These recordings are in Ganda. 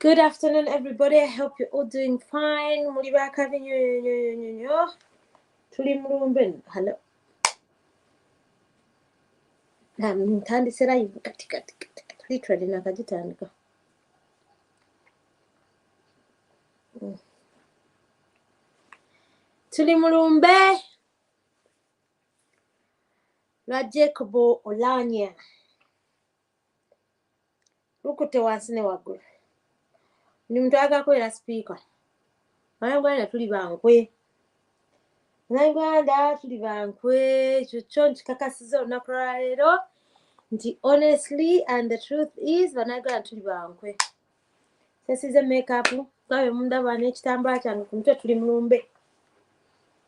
Good afternoon, everybody. I hope you're all doing fine. Mulibaka vinyo. Tuli mulumbe. Hello. Ntandisira yivu kati. Literally nakagitandika. Tuli mulumbe. Lwa Jacob Olounyah. Lukute wansi ne waggulu. Ndi muntu agakolera speaker. Abanyarwanda tuli bankwe. Abanyarwanda tuli bankwe. Kyokyo nkikakasiza olunaku lwa leero nti honestly and the truth is abanyarwanda tuli bankwe. Sesize makeup gabe mundaba n'ekitambala kyange ku mutwe tuli mulumbe.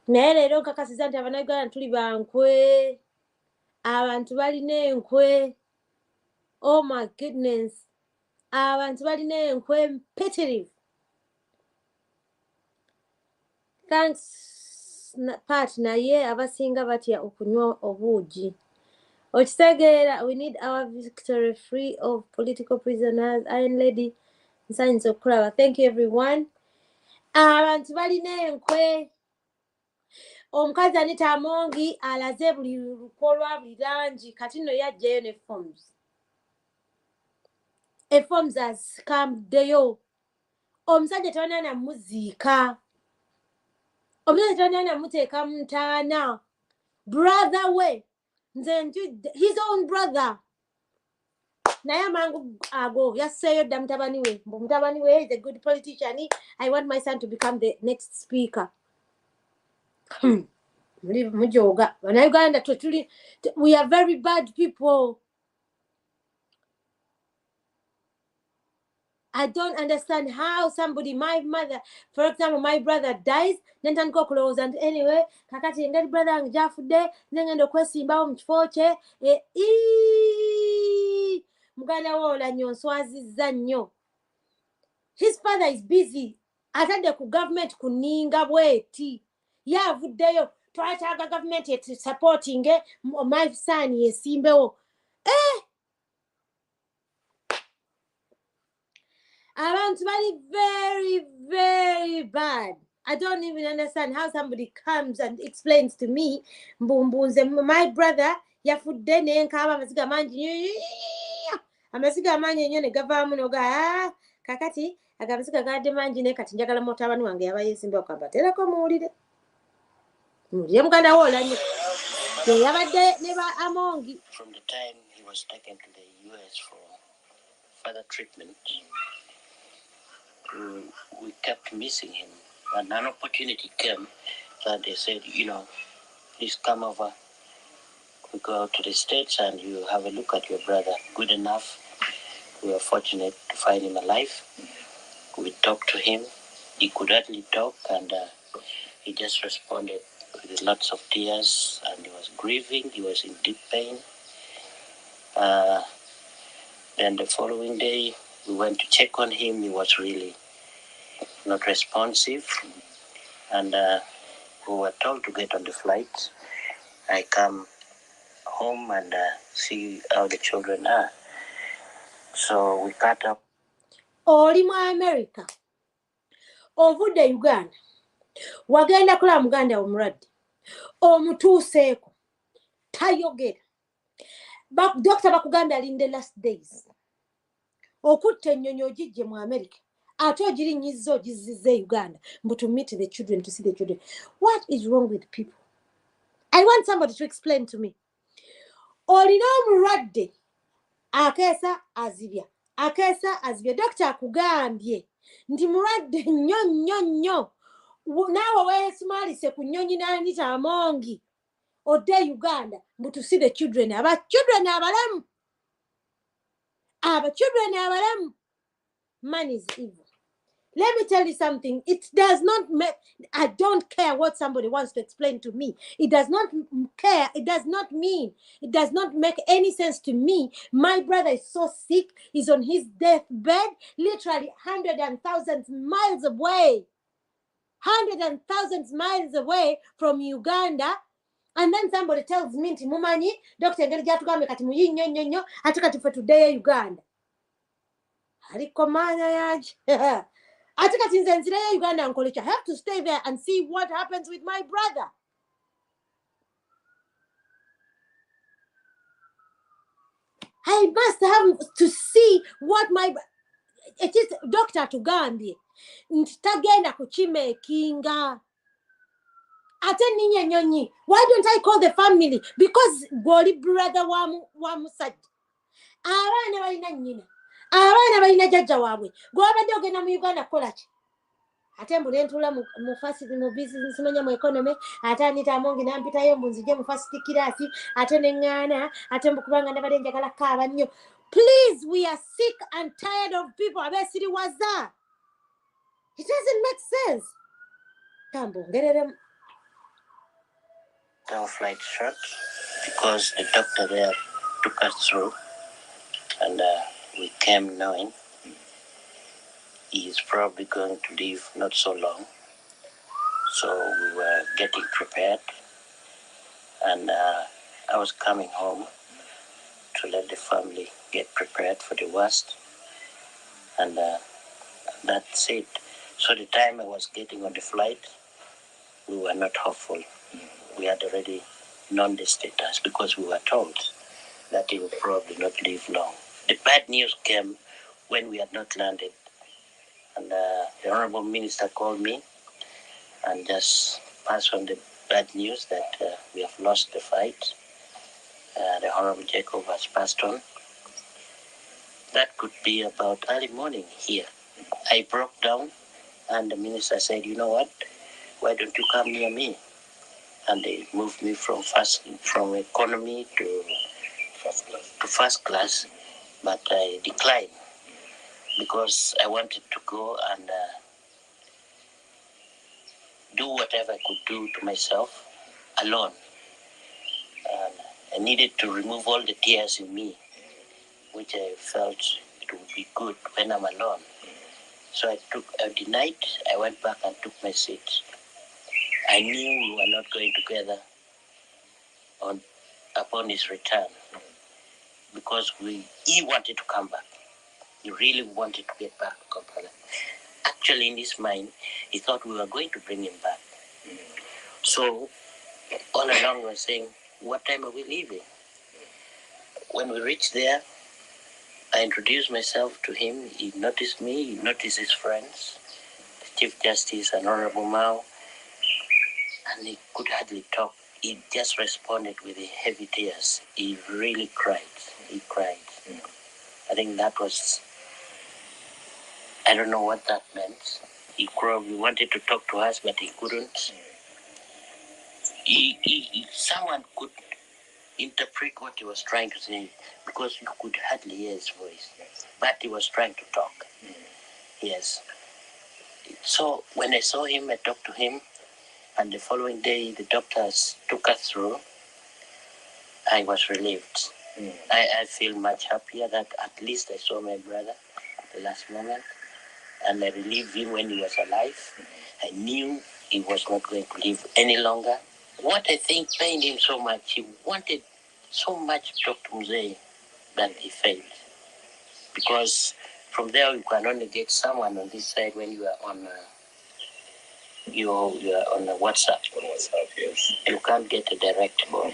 Naye leero nkakasiza nti abanyarwanda tuli bankwe. Abantu balina enkwe. Oh my goodness. Abantu balina enkwe mpitirivu. Thanks Pat naye abasinga batya okunywa obuugi. Okitegeera, we need our victory free of political prisoners. Iron Lady nsanyiza okulaba. Thank you everyone. Abantu balina enkwe. Omukazi Anita Amongi alaze buli lukolwa buli langi kati nno yajjayo ne forms. Forms has come deyo. Omusajja tewanyana muziika. Omusajja tewanyana muteeka mu ntaana. Brother we. His own brother. Naye amangu ago yasseeyo dda mutabani we. Mutabani we is a good politician. I want my son to become the next speaker. Mujoga. Uganda tuli, we are very bad people. I don't understand how somebody, my mother, for example, my brother dies, then can go close and anyway, kakati ngari brother angjafude, nengendo kwesimbawo mu kifo kye, muganda wola nyonswazizza nnyo. His father is busy. Atadde ku government kuninga bweti. Yavuddeyo. Twetaaga government yet supporting my son yesimbewo. Abantu bali very, very bad. I don't even understand how somebody comes and explains to me, my brother, yafudde nenkaba amasiga mangi. Amasiga mangi nnyo ne gavaamu noga kakati agamasiga gadde mangi ne kati njagala mutabani wange yaba yesimbewo kamba terako muwulire. Muwulire muganda wo Olounyah. Yabadde ne ba Amongi. From the time he was taken to the US for further treatment, we kept missing him. And an opportunity came that they said, please come over. We go to the States and you have a look at your brother. Good enough. We were fortunate to find him alive. We talked to him. He could hardly talk and he just responded with lots of tears and he was grieving. He was in deep pain. Then the following day, we went to check on him. He was really not responsive. And we were told to get on the flight. I come home and see how the children are. So we cut up. Oli mu America. Ovudde Uganda. Wagenda kula muganda omulwadde. Omutuuseeko. Tayogera. Doctor bakuganda alinde last days. Okutta ennyonyi ogijje mu America. Ate ogirinyizza ogizizza Uganda. But to meet the children, to see the children. What is wrong with people? I want somebody to explain to me. Olina omulwadde. Akeesa azibya. Doctor akugambye. Nti mulwadde nnyo. Naawe weesumaalise ku nnyonyi n'Anita Amongi. Odde Uganda. But to see the children. Children abalamu. Children abalamu. Man is evil. Let me tell you something. It does not make, I don't care what somebody wants to explain to me. It does not care. It does not mean. It does not make any sense to me. My brother is so sick. He's on his deathbed, literally hundreds and thousands miles away. Hundreds and thousands miles away from Uganda. And then somebody tells me, nti mumanyi, Dr. Ngeri gyatugambe kati muyi nnyo ate kati fe today Uganda. Aliko manya yaje. Ati kati nze nzireyo Uganda nkolecha. I have to stay there and see what happens with my brother. I must have to see what my... It is Dr. Tugambye. Ntagenda kuchimekinga. Ate ninye nyonyi. Why don't I call the family? Because goli brother wa musajja. Abaana balina nnyina. Abaana balina jjajja waabwe. Gw'obadde ogenda mu Uganda kukola ki? Ate mbu nentula mu business manya mu economy. Ate Anita Amongi nampitayo mbu nzije mu first class. Ate neŋŋaana. Ate mbu kubanga nabadde njagala kaaba nnyo. Please, we are sick and tired of people. Abeesiriwaza. It doesn't make sense. Kambongerere. Our flight short because the doctor there took us through, and we came knowing he is probably going to leave not so long. So we were getting prepared, and I was coming home to let the family get prepared for the worst, and that's it. So the time I was getting on the flight, we were not hopeful. We had already known the status because we were told that he would probably not live long. The bad news came when we had not landed, and the Honorable Minister called me and just passed on the bad news that we have lost the fight. The Honorable Jacob has passed on. That could be about early morning here. I broke down, and the minister said, "You know what? Why don't you come near me?" And they moved me from economy to first class, but I declined because I wanted to go and do whatever I could do to myself alone. I needed to remove all the tears in me, which I felt it would be good when I'm alone. So I denied. I went back and took my seat. I knew we were not going together upon his return because he wanted to come back. He really wanted to get back to Kampala. Actually, in his mind, he thought we were going to bring him back. So all along we were saying, what time are we leaving? When we reached there, I introduced myself to him. He noticed me. He noticed his friends, the Chief Justice and Honorable Mao, and he could hardly talk. He just responded with heavy tears. He really cried. He cried. I think that was, I don't know what that meant. He probably wanted to talk to us, but he couldn't. Someone could interpret what he was trying to say because you could hardly hear his voice. But he was trying to talk. Yes. So when I saw him, I talked to him, and the following day the doctors took us through. I was relieved. I feel much happier that at least I saw my brother at the last moment, and I relieved him when he was alive. I knew he was not going to live any longer. What I think pained him so much, he wanted so much to talk to Mzee that he failed. Because from there you can only get someone on this side when you are on you are on a WhatsApp. On WhatsApp, yes. You can't get a direct call.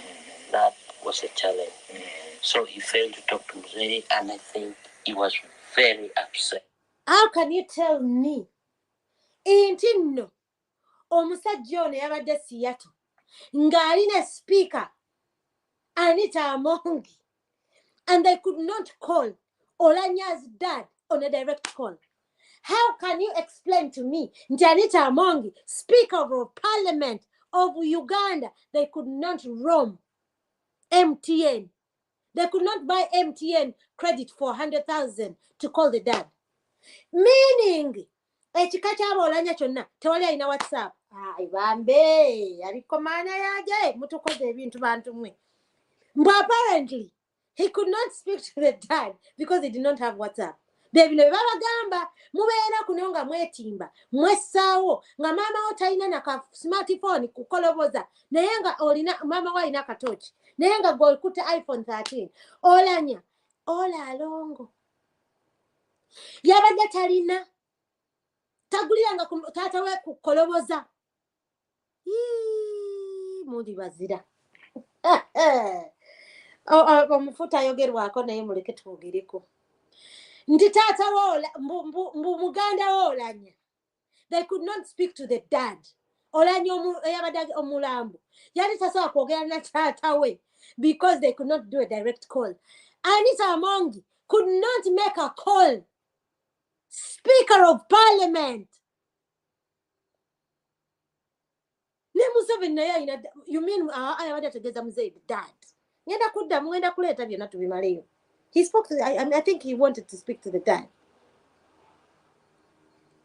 That was a challenge. So he failed to talk to Mzee, and I think he was very upset. How can you tell me? Inti no. Omusajja ono yabadde Seattle. Ng'alina speaker. Anita Amongi. And they could not call Olunyah's dad on a direct call. How can you explain to me, Anita Amongi, Speaker of Parliament of Uganda, they could not roam MTN. They could not buy MTN credit for 100,000 to call the dad. Meaning, ekika ky'aba Olounyah kyonna tewali alina WhatsApp. Bambe, aliko maana yaje, mutukoze ebintu bantu mwe. But apparently, he could not speak to the dad because he did not have WhatsApp. Bebino babagamba mubeera kuno nga mwetimba mwessaawo nga maama wo talina na ka smartphone kukoloboza naye nga olina maama wo alina katochi naye nga gwe okutte iPhone 13 Olounyah ola alongo yabadde talina taguliranga taata we kukoloboza muli bazira omufuta ayogerwako naye muleke twogereko nti taata we mbu muganda we Olounyah. They could not speak to the dad. Olounyah yabadde omulambo yali tasobola kwogera na taata we because they could not do a direct call. Anita Amongi could not make a call. Speaker of Parliament. Ne Museveni naye you mean ayabadde ategeeza muzeeyi dad. Ngenda kuddamu ngenda kuleeta byonna tubimaleyo. He spoke to I think he wanted to speak to the dad.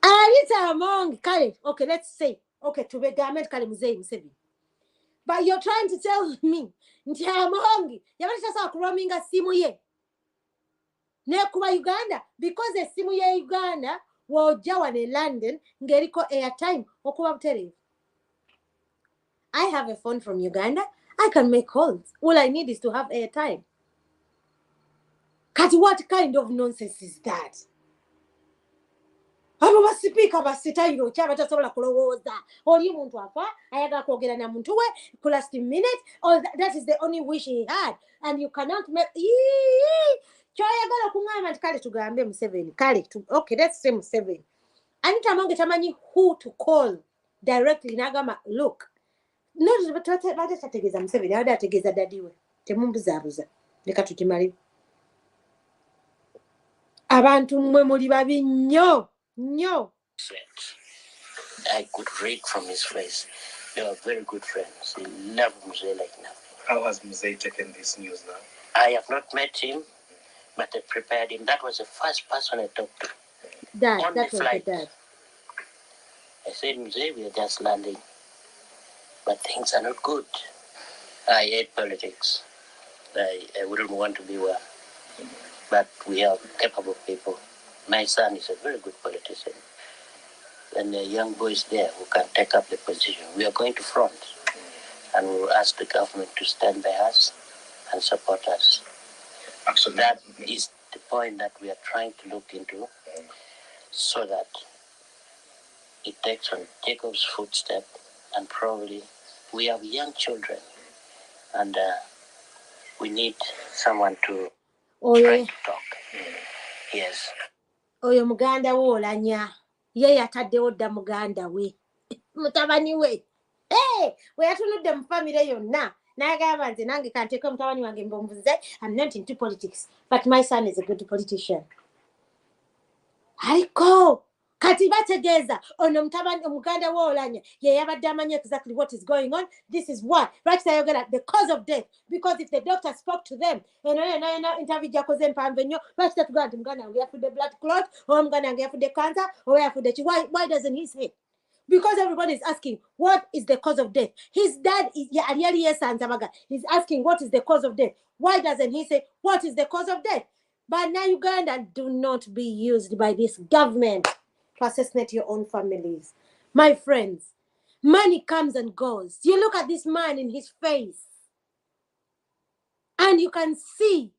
Anita Amongi kale, okay, let's say okay to be government kale muzeeyi Museveni. But you're trying to tell me nti Amongi yabadde tasobola kuroaminga simu ye nekuba Uganda because esimu ye Uganda wojja wano e London ng'eriko airtime okuba butereevu. I have a phone from Uganda. I can make calls. All I need is to have airtime. Kati what kind of nonsense is that? Abo basipika basitayiro kyaba tasobola kulowooza. Oli muntu afa ayagala kwogera na muntu we ku last minute or that is the only wish he had and you cannot make kyayagala kuŋŋamba nti kale tugambe Museveni kale okay let's say Museveni Anita Amongi tamanyi who to call directly n'agamba look no bade tategeeza Museveni abadde ategeeza dadi we temumbuzaabuza leka tukimale abantu mmwe muli babi nnyo nnyo. I could read from his face. They are very good friends. He loved Mzee like nothing. How has Mzee taken this news now? I have not met him, but I prepared him. That was the first person I talked to. Dad, on that the was flight. the dad. I said, Mzee, we are just landing, but things are not good. I hate politics. I wouldn't want to be one. But we are capable people. My son is a very good politician. And the young boys there who can take up the position. We are going to front. And we will ask the government to stand by us and support us. Absolutely. That is the point that we are trying to look into so that it takes on Jacob's footstep and probably we have young children and we need someone to try to talk. Yes. Oyo muganda we Olounyah ye yataddewo dda muganda we mutabani we we yatunudde mu famire yonna n'agamba nti nange kanteeko mutabani wange mbombuze I'm not into politics but my son is a good politician. Aliko kati bategeeza ono mutabani omuganda we Olounyah ye yabadde amanyi exactly what is going on. This is why right sayogera the cause of death because if the doctor spoke to them eno interview jakoze mpanve nnyo lwaki tatugamba nti muganda wange yafudde blood clot or muganda wange yafudde cancer or yafudde ki why doesn't he say? Because everybody is asking what is the cause of death. His dad is he's asking what is the cause of death. Why doesn't he say what is the cause of death? But now Uganda, do not be used by this government to assassinate your own families. My friends, money comes and goes. You look at this man in his face and you can see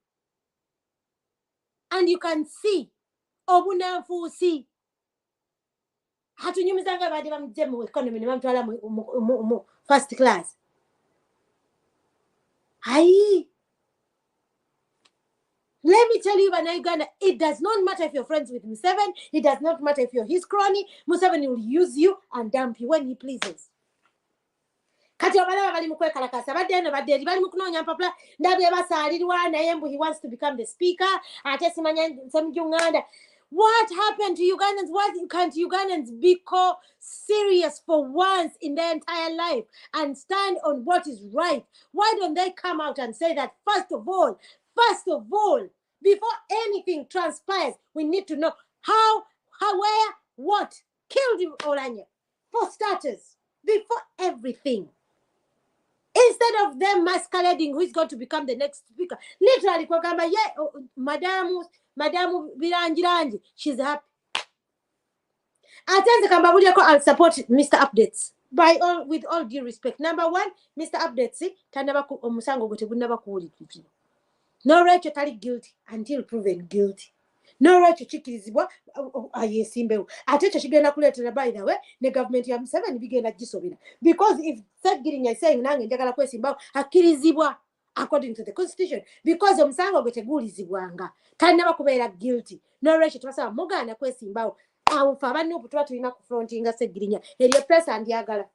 obunanfuusi hatunyumizanga badi bamujje mu economy ne bamutwala mu first class. Aye. Let me tell you, Uganda, it does not matter if you're friends with Museveni. It does not matter if you're his crony. Museveni will use you and dump you when he pleases. Kati obalaba bali mukwekalakasa badde eno badde eri bali mukunoonya mpapula ndabye basaalirwa naye mbu he wants to become the speaker ate simanya semujunganda. What happened to Ugandans? Why can't Ugandans be serious for once in their entire life and stand on what is right? Why don't they come out and say that first of all, before anything transpires, we need to know how, where, what killed Olounyah, for starters, before everything. Instead of them masquerading who is going to become the next speaker. Literally, Madam Biranjiranji, she's happy. Atenze Kambabuliako, I'll support Mr. Updates. With all due respect. Number one, Mr. Updates, Tanabaku Omusango Gotegunaba Kuri. No right totally guilty until proven guilty. n'olwekyo kikkirizibwa ayeesimbewo ate ekyo kigenda kuleetera by the way ne gavumenti ya Museveni bigenda gisobera because if Sseggirinya is saying nange njagala kwesimbawo akkirizibwa according to the constitution because omusango gwe teguulizibwanga talina bakubeera guilty n'olwekyo tubasaba mugaana kwesimbawo awo fe abanuupu tuba tulina kufrontinga Sseggirinya eryo pesa ndyagala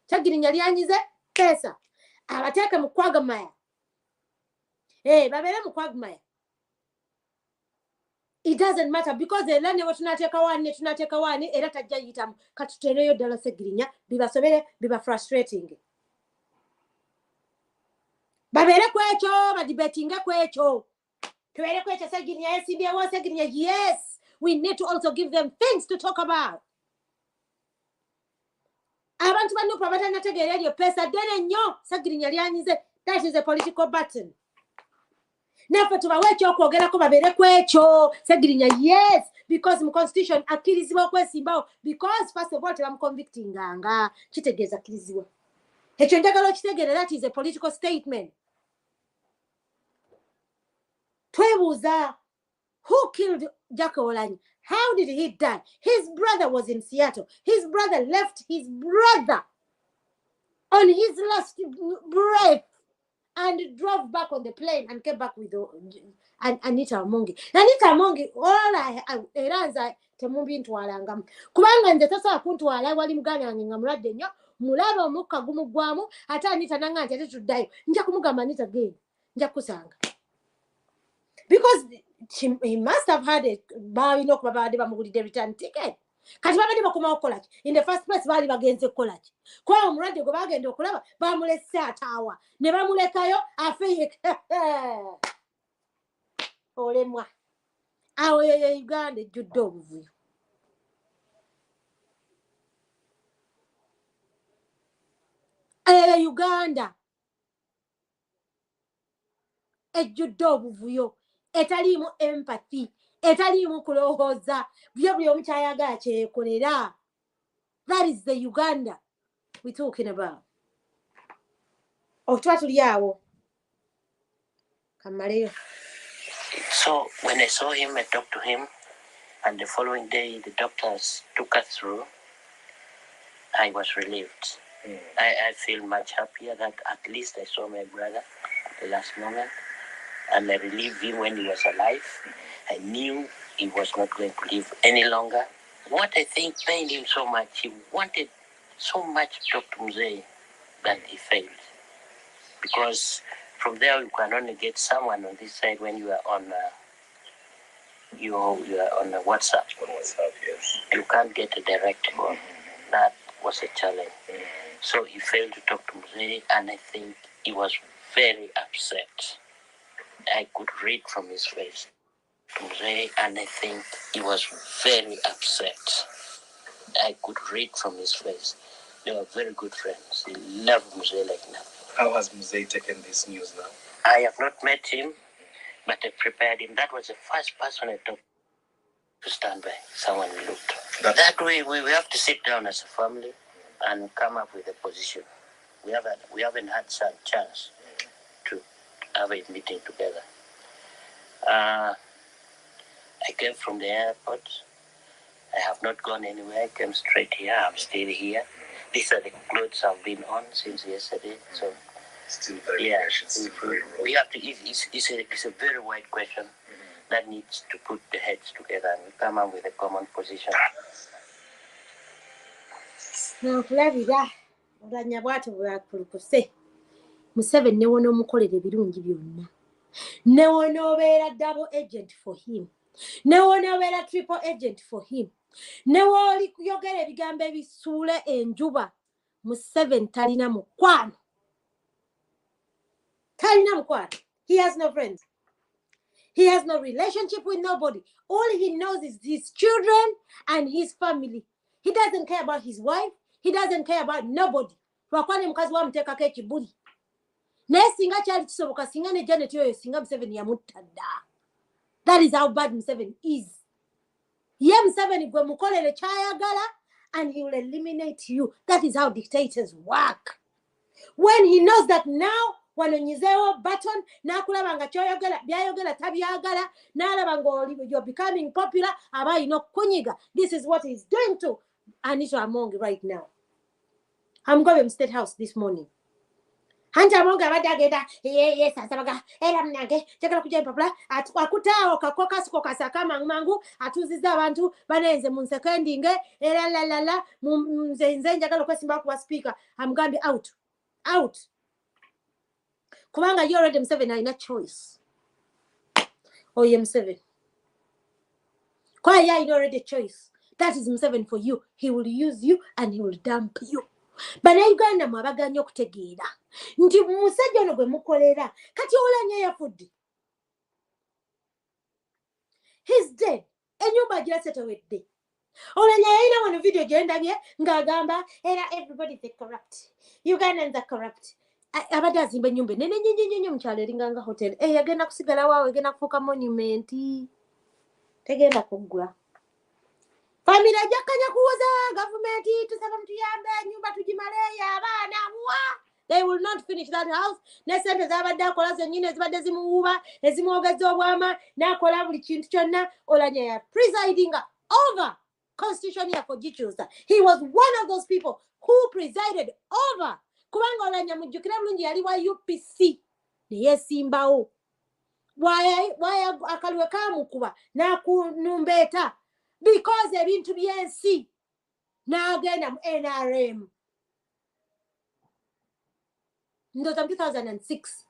Sseggirinya lyanyize pesa abateeke mu kwagmaya babeere mu kwagmaya. It doesn't matter because the land what tunateeka wane era tajja yitamu katutereyo ddala Sseggirinya bibasobere biba frustrating babeere ku ekyo badibetinge ku ekyo tubeere ku ekyo Sseggirinya yesimbyewo Sseggirinya yes we need to also give them things to talk about. Abantu banuupu abatanategeera eryo pesa ddene nnyo Sseggirinya lyanyize that is a political button. Naffe tubawe ekyokwogerako babeere ku ekyo Sseggirinya yes because mu constitution akkirizibwa okwesimbawo because first of all tebamuconvictinganga kitegeeza akkirizibwa ekyo njagala okitegeera that is a political statement. Twebuuza who killed Jack Olounyah? How did he die? His brother was in Seattle. His brother left his brother on his last breath and drove back on the plane and came back with Anita Amongi. Anita Amongi, all eranza temumbi ntwalangamu. Kubanga nze tasobola kuntwala wali muganda wange nga mulwadde nnyo, mulaba omukka gumugwamu, ate Anita nanga nti ate tuddayo. Nja kumugamba Anita genda. Nja kusanga. Because he must have had a balina okuba baadde bamugulidde return ticket. Kati babadde bakoma okukola ki? In the first place baali bagenze kukola ki? Kuba omulwadde gwe bagenda okulaba bamulese ataawa ne bamulekayo afeye olemwa. Awo ye Uganda ejjudde obuvuyo. Uganda ejjudde obuvuyo etaliimu empathy etaliimu kulowooza byo buli omu kyayagala kyekolera. That is the Uganda we're talking about. Tuba tuli awo kamaleyo. So when I saw him, I talked to him, and the following day the doctors took us through. I was relieved. I feel much happier that at least I saw my brother at the last moment, and I relieved him when he was alive. I knew he was not going to live any longer. What I think pained him so much, he wanted so much to talk to Mzee, but he failed. Because from there you can only get someone on this side when you are on you are on a WhatsApp. On WhatsApp, yes. You can't get a direct call. That was a challenge. So he failed to talk to Mzee, and I think he was very upset. I could read from his face. Mzee, and I think he was very upset. I could read from his face. They were very good friends. He loved Mzee like nothing. How has Mzee taken this news now? I have not met him, but I prepared him. That was the first person I talked to stand by, someone we looked. That way, we have to sit down as a family and come up with a position. We haven't had some chance to have a meeting together. I came from the airport. I have not gone anywhere. I came straight here. I'm still here. These are the clothes I've been on since yesterday. So still very precious. We have to. It's a very wide question that needs to put the heads together and come up with a common position. Nkulabira Olounyah bw'ati bwakulukuse Museveni ne wona omukolera ebirungi byonna ne wona obeera double agent for him ne wona obeera triple agent for him ne wooli kuyogera ebigambo ebisuula enjuba Museveni talina mukwano. He has no friends. He has no relationship with nobody. All he knows is his children and his family. He doesn't care about his wife. He doesn't care about nobody. Lwakwane mukazi wamuteekako ekibuli. Naye singa kyali kisoboka singa ne Janet oyo singa Museveni yamutta dda. That is how bad Museveni is. Ye Museveni gwe mukolere kyayagala and he will eliminate you. That is how dictators work. When he knows that now wano nyizeewo button n'akulaba nga kyoyogera byayogera tabyagala n'alaba nga you're becoming popular aba alina okukunyiga. This is what he's doing to Anita Among right now. I'm going to State House this morning. Hanta Among abadde agenda yes asabaga era mnange njagala kujja mpapula akutaawo kakoka kasaka mangu atuzizza abantu banenze mu seconding era lalala nze njagala okwesimba ku speaker amugambye out kubanga you already Museveni alina choice. Oye Museveni kwa ya you already choice. That is Museveni for you. He will use you and he will dump you. Bannayuganda mwabaganya okutegeera nti musajja ono gwe mukolera kati Olounyah yafudde. He's dead. Enyumba girasetewedde. Olounyah yalina wano video gyendabye ng'agamba era everybody is corrupt. Ugandans are corrupt. Abadde azimba ennyumba nene nnyo mu kyalo eringanga hotel. Yagenda kusigala waawe egenda kufuuka monument. Tegenda kuggwa. Family ajakanya kuwoza government tusaba mtuyambe nyumba tujimaleya abaana muwa. They will not finish that house. Nesente zabadde akola zennyini ezibadde zimuwuuba ezimwogeza obwama n'akola buli kintu kyonna. Olounyah presiding over constitution yakogikyusa. He was one of those people who presided over. Kubanga Olounyah mujjukira bulungi yali wa UPC neyesimbawo. Why akaliwe kamukuba n'akunumbeeta because ebintu byensi n'agenda mu NRM. Ndoza 2006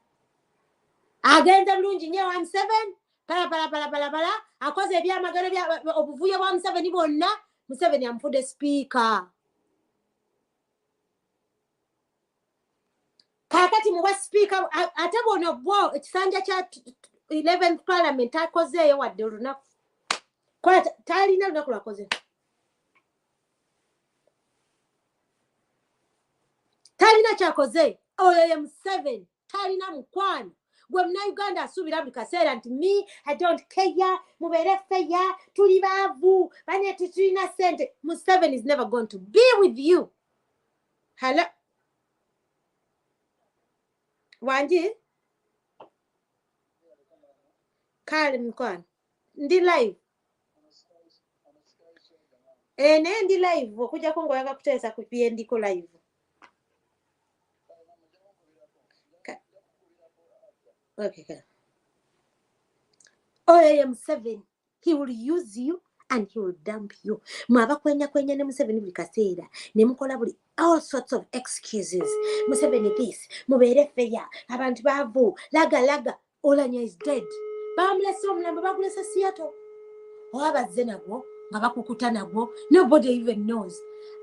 agenda bulungi nnyo 17 pala akoze ebyamagero bya obuvuyo bwa Museveni bonna. Museveni amufudde speaker. Kakati muwa speaker ate bono bwo ekisanja kya 11th parliament akozeeyo wadde olunaku kwa talina lunaku lwakoze. Talina kyakoze. Oyo Museveni talina mukwano gwe Munnayuganda asuubira buli kaseera nti me I don't care mubeere feya tuli baavu bane tulina sente. Museveni is never going to be with you. Hello Wanji kale mukwano ndi live ne ndi live okujjako ng'oyaga kuteesa ku ndiko live. Okay. Oyo Museveni, he will use you and he will dump you. Mwaba kwenya ne Museveni buli kaseera ne mukola buli all sorts of excuses. Museveni this, mubeere feya, abantu baavu, laga. Olounyah is dead. Bamulese omulambo bagulesa Seattle. Abazze nagwo nga bakukuta nagwo. Nobody even knows.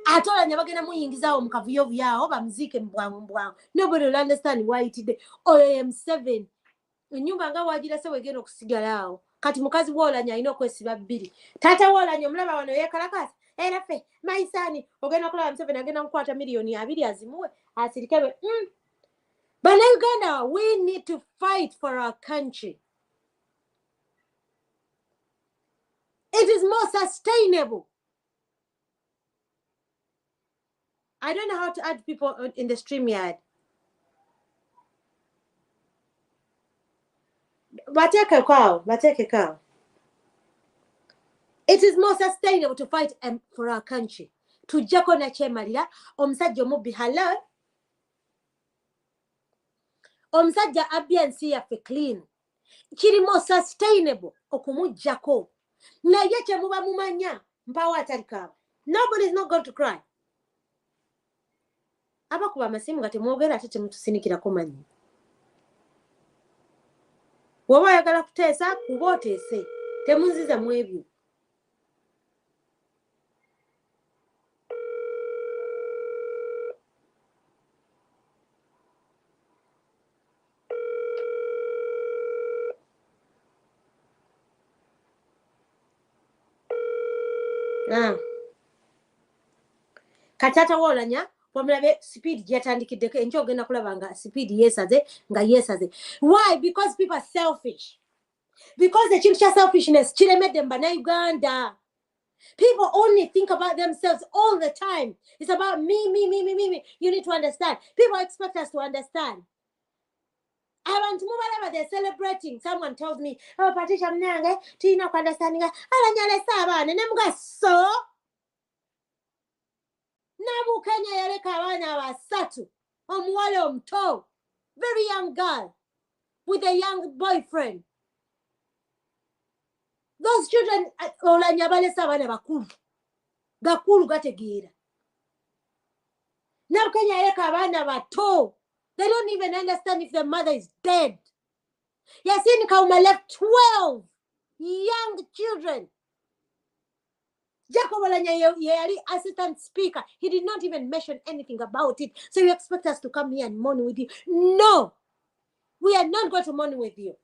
Ate Olounyah bagenda muyingizaawo mu kavuyo byawo bamuziike mu bwangu. Nobody will understand why it did. Oyo Museveni. Ennyumba nga wagirase wegenda okusigalaawo. Kati mukazi wa Olounyah alina okwesiba bbiri. Taata wa Olounyah omulaba wano yeekalakasa. Era ffe mayisaani ogenda kulaba Museveni agenda kukwata $2 azimuwe asirikebe. Bannayuganda, we need to fight for our country. It is more sustainable. I don't know how to add people in the StreamYard. Bateke kao. It is more sustainable to fight for our country. Tujjako na kyemalira omusajja omubbi hello. Omusajja abbye ensi yaffe clean. Kiri more sustainable okumujjako. Naye kye muba mumanya mpawo atalikaaba. Nobody is not going to cry. Abakuba amasimu nga temwogera ate temutusinikirako manyi. Woba oyagala kuteesa kuba oteese. Temunziza mu ebyo. Katata wa Olounyah wamulabe speed gyatandikideko enkya ogenda kulaba nga speed yesaze. Why? Because people are selfish. Because the ekintu kya selfishness kiremedde mu Bannayuganda. People only think about themselves all the time. It's about me. You need to understand. People expect us to understand. Abantu mubalaba they're celebrating. Someone told me, oh, Patricia Mnyange, Tina understanding. Alanyale sabane, nemuga so. Nabu Kenya yareka abana basatu. Omuwale omuto. Very young girl. With a young boyfriend. Those children, Olounyah balesa abana bakulu. Gakulu gategeera. Nabu Kenya yareka abana bato. They don't even understand if the mother is dead. Yasin Kauma left 12 young children. Jacob Olounyah, Yeri, assistant speaker, he did not even mention anything about it. So you expect us to come here and mourn with you? No, we are not going to mourn with you.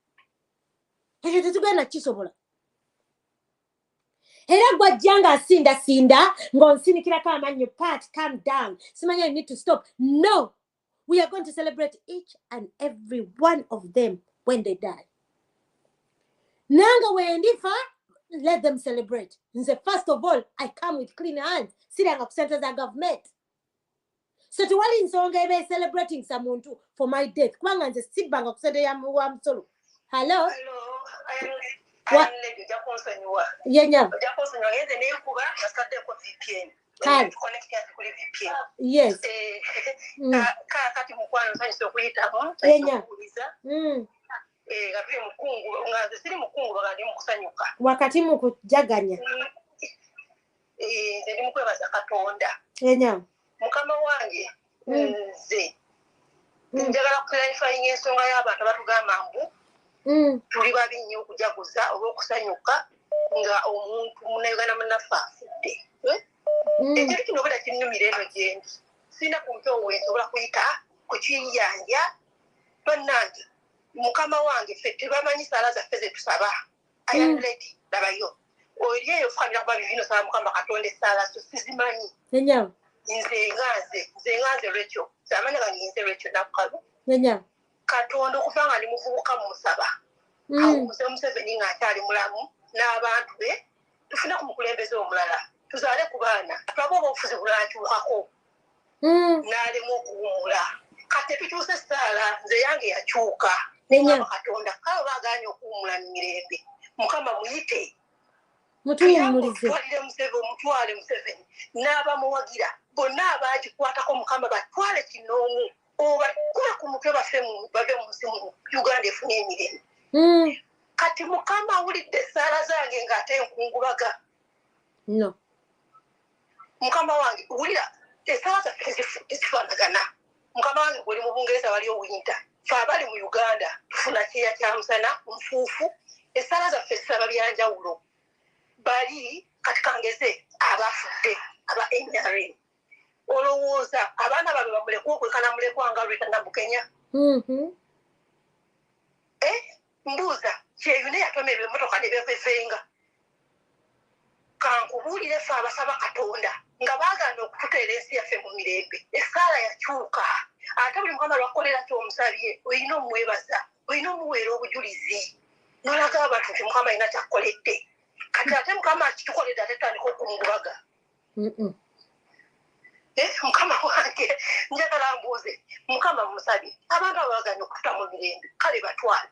Era gwajjanga sinda ngonsinikira kama your part, calm down. Simanya, you need to stop. No, we are going to celebrate each and every one of them when they die. Nanga wendifa, let them celebrate. First of all, I come with clean hands. Sitting up centers of government. So to what in song I celebrating someone too for my death. Kwanga nze sibanga of center ya solo. Hello? Hello. What? Yeah. Yes. Wakati mukujaganya. Ndi mukwebaza Katonda. Yenya. Mukama wange nze. Njagala clarifying ensonga y'abantu batugamba mbu tuli babi nnyo okujaguza olw'okusanyuka nga omuntu munauganda munaffe afudde. Ekintu kino bweda kinnumira eno gyendi. Sina ku mpewo nsobola kuyita ku kiyanja bannange mukama wange ffe tebamanyi ssaala zaffe ze tusaba. I am ready labayo. Oli eyo fukamira kuba bibino sala mukama Katonda essaala zo sizimanyi. Yenya. Nze nganze lwekyo. Zamani gange nze lwekyo nakukalu. Yenya. Katonda okuva nga ndi muvubuka musaba. Awo Museveni ng'akyali mulamu n'abantu be tufune ku mukulembeze omulala. Tuzaale ku baana. Tulaba obufuzi bulaakyukako. N'alemu okuwummula. Kati tukyuse essaala nze yange yakyuka. Mukama Katonda kale baaganye okuwummula mu mirembe. Mukama muyite. Mutwale Museveni n'abamuwagira bonna abaagikwatako Mukama batwale kinoomu obakuba ku mutwe bave mu nsi mu Uganda efune emirembe. Kati Mukama awulidde essaala zange ng'ate enkungubaga. No. Mukama wange wulira essaala zaffe tezifaanagana. Mukama wange guli mu Bungereza waliyo winta. Ffe abali mu Uganda tufuna kyeya kya musana nfuufu. Essaala zaffe zisaba byanjawulo. Bali kati kangeze abafudde aba NRM. Olowooza abaana babe bamulekwa okwekana mulekwa nga Rita Nabukenya. Mbuuza kyeyune yatomerwa emmotoka ne bevevenga. Kankubuulire ffe abasaba Katonda nga baagana okututeera ensi yaffe mu mirembe. Essaala yakyuka. Ate buli Mukama lwakolera ky'omusabye olina omwebaza, olina omuweera obujulizi. N'olaga abantu nti Mukama alina kyakkoledde. Kati ate Mukama akitukoledde ate tandika okungubaga. Mukama wange njagala mbuuze Mukama musabye abantu abaaganya okututa mu mirembe kale batwale.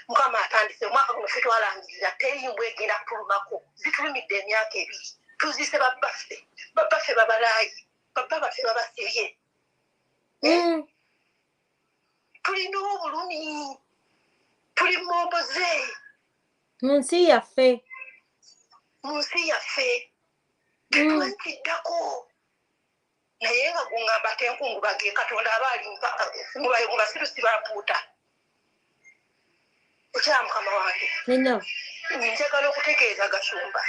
Mukama atandise omwaka guno ffe twalangirira teri mbwa egenda kutulumako. Zitulumidde emyaka 2. Tuzise babbaffe babalaayi, babba baffe babasibye. Tulina obulumi, tuli momboze mu nsi yaffe. Tetwankiddako. Naye nga gungamba ate enkungubage Katonda aba ali mu basiru sibapuuta. Okyala Mukama wange. Njagala okutegeeza Gashumba.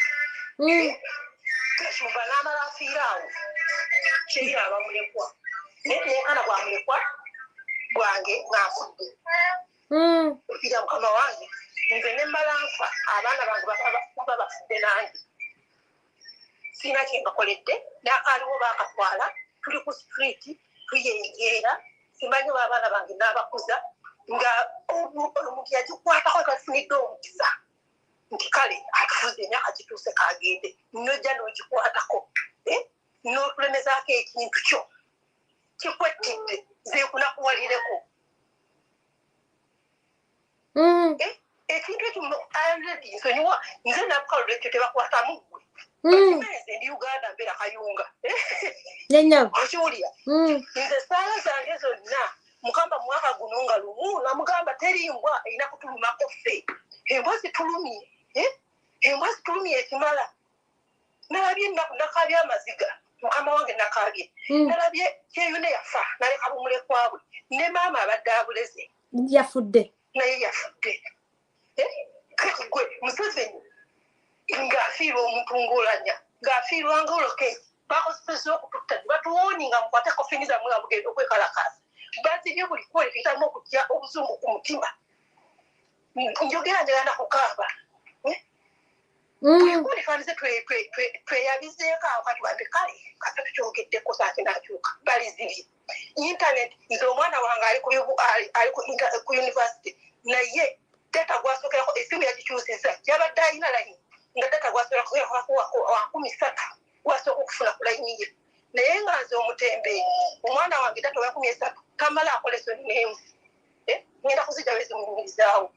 Gashumba n'amala afiira awo. Kyeri abamulekwa. Naye teyenkana bwamulekwa bwange ng'afudde. Ofiira Mukama wange. Nze ne mmala nfa abaana bange baba bafudde nange. Sina kye mbakoledde n'akaaliwo baakatwala tuli ku street tuyengeera simanyi abaana bange n'abakuza nga omuntu yagikwatako tafunidde omukisa nti kale atufuze emyaka gituuse kaagende nojja n'ogikwatako n'okulemezaako ekintu kyo kikwettidde zeekunakuwalireko. ekintu ekyo already nsonyiwa nze nabukalulo ekyo tebakwatamu gwe nze ndi Uganda mbeera kayunga okiwulira nze saala zange zonna mukamba mwaka guno nga lumu namugamba terimbwa erina kutulumako ffe embwa zitulumye embwa zitulumye ekimala nalabye ennaku nakabye amaziga mukama wange nakabye nalabye kyeyune yafa naleka bumulekwa bwe ne maama abadde abuleze yafudde naye yafudde gwe Museveni ng'afiirwa omuntu ng'Olounyah ng'afiirwa ng'Olokezi bakozeseza okututta batuwonyi nga mukwate kofini zammwe nga mugenda okwekalakaasa bazibye buli kwoleketamu okujja obuzungu ku mutima njogera njagala kukaaba kulifanize tweyabizeeko awo kati wambe kale kata tukyogeddeko saate nakyuka balizibye internet nze omwana wange ali ku university naye data gwasokerako esimu yagikyusiza yabadde alina layini nga data gwasokerako wa 13 gwasooka okufuna ku layini ye naye nga nze omutembeeyi omwana wange data wa 13 tamala akola esoni n'ensi ngenda kuzijja bezimunyumirizaawo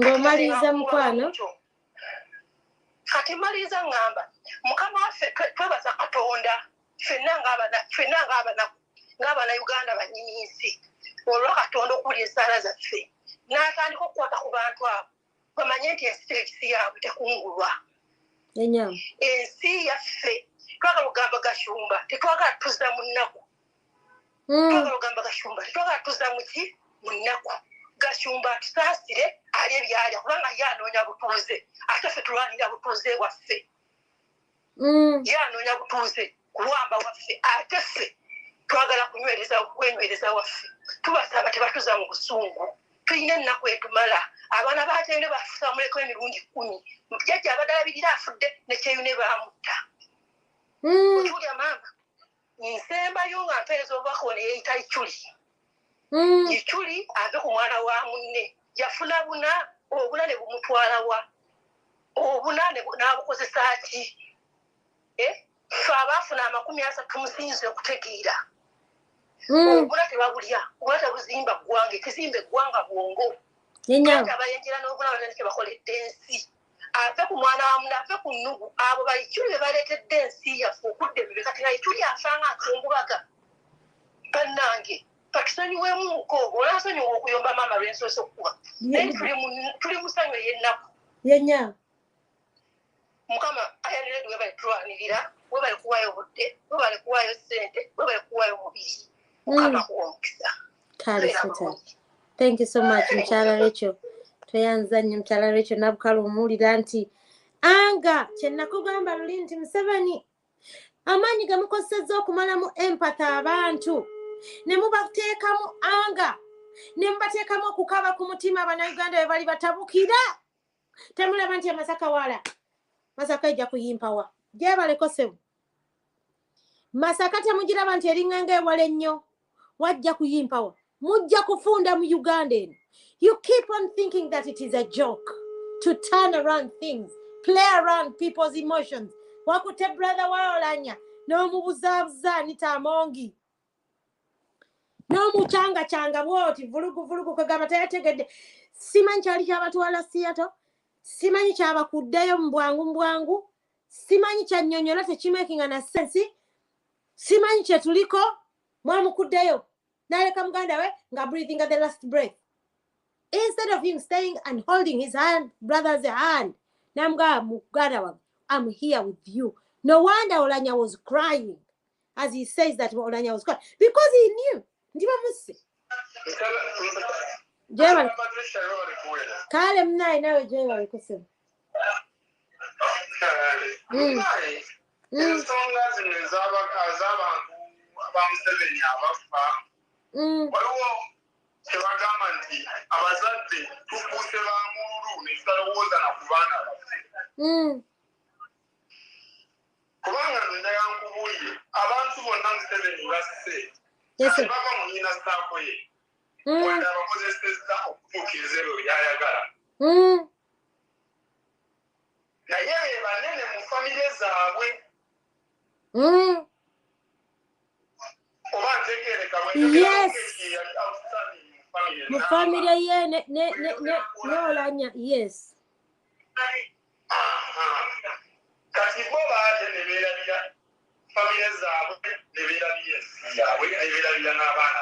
ng'omaliriza mukwano kati maliriza ngamba mukama waffe twebaza katonda ffenna ng'abana Uganda bannyini nsi olwa katonda okuwulira essaala zaffe n'atandika okukwata ku bantu abo bamanye nti ensi tekisi yaabwe tekungulwa ensi yaffe twagala ogamba gashumba tetwagala tuzza mu nnaku twagala ogamba gashumba tetwagala tuzza muki mu nnaku gashumba tusaasire ali ebyalya kubanga ye anoonya butuuze ate ffe tulwanira butuuze waffe ye anoonya butuuze kulwamba waffe ate ffe twagala kwenywereza waffe tubasaba tebatuza mu busungu tulina ennaku etumala abaana batende bafusamuleko emirundi 10 jjajja abadalabirira afudde nekyeyune bamutta okiwulya maama nsembayo nga mpeereza obubaka ono yeyita Ichuli Ichuli ave ku mwana wa munne yafuna buna obuna ne bumutwala wa obuna n'abukozesa ki ffe abaafuna 30 tumusinze okutegeera obuna tebabulya obuna tebuzimba ggwanga ekizimba eggwanga bwongo ate abayenjera n'obuna batandike bakoledde ensi ave ku mwana wa munne ave ku nnugu abo Baichuli be baleetedde ensi yaffe okudda ebibe kati Baichuli afanga akungubaga bannange katusonyiwemuko olasonyiwa okuyomba maama lwensoose okukuba naye tuli musanyu ey'ennaku mukama ayanire webale tulwanirira webale kuwaayo budde webale kuwaayo ssente webale kuwaayo mubiri mukama kuwa omukisa thank you so much mukyala Rachel tweyanza nnyo mukyala Rachel nabukala omuwulira nti anga kyenakugamba luli nti Museveni amaanyi gamukozesezza okumalamu empata abantu ne mubateekamu anga ne mubateekamu okukaba ku mutima Bannayuganda be bali batabukira temulaba nti Masaka wala Masaka ejja kuyimpawa gyebaleko sebu Masaka temugiraba nti eringa ewala ennyo wajja kuyimpawa mujja kufunda mu Uganda eno. You keep on thinking that it is a joke to turn around things, play around people's emotions. Wakute brother wa Olounyah n'omubuzaabuza nitamongi n'omukyanga bwoti vulugu kagamba teyategedde simanyi kyali kyabatwala siyato simanyi kyabakuddeyo mu bwangu simanyi kyannyonnyola tekimakinga na sensi simanyi kyetuliko mwamukuddeyo n'aleka muganda we nga breathing at the last breath instead of him staying and holding his hand brother's hand namugamba muganda wange I'm here with you. No wonder Olounyah was crying as he says that Olounyah was crying because he knew ndiba musi jewa kale mnaye nawe jewa kusema ensonga zino ez'abantu abamuseveni abafa waliwo tebagamba nti abazadde tufuuse bamululu ne tutalowooza na ku baana baffe kubanga njagala nkubuulire abantu bonna Museveni basse ate bava mu nnyina ssaako ye wadde abakozesezza okutuukiriza ebyo by'ayagala naye be banene mu famire zaabwe oba ntegeereka bwe yali outstanding mu mu family ye ne Olounyah, yes. Kati bo baje ne beerabira family zaabwe ne beerabira yaabwe ne beerabira n'abaana.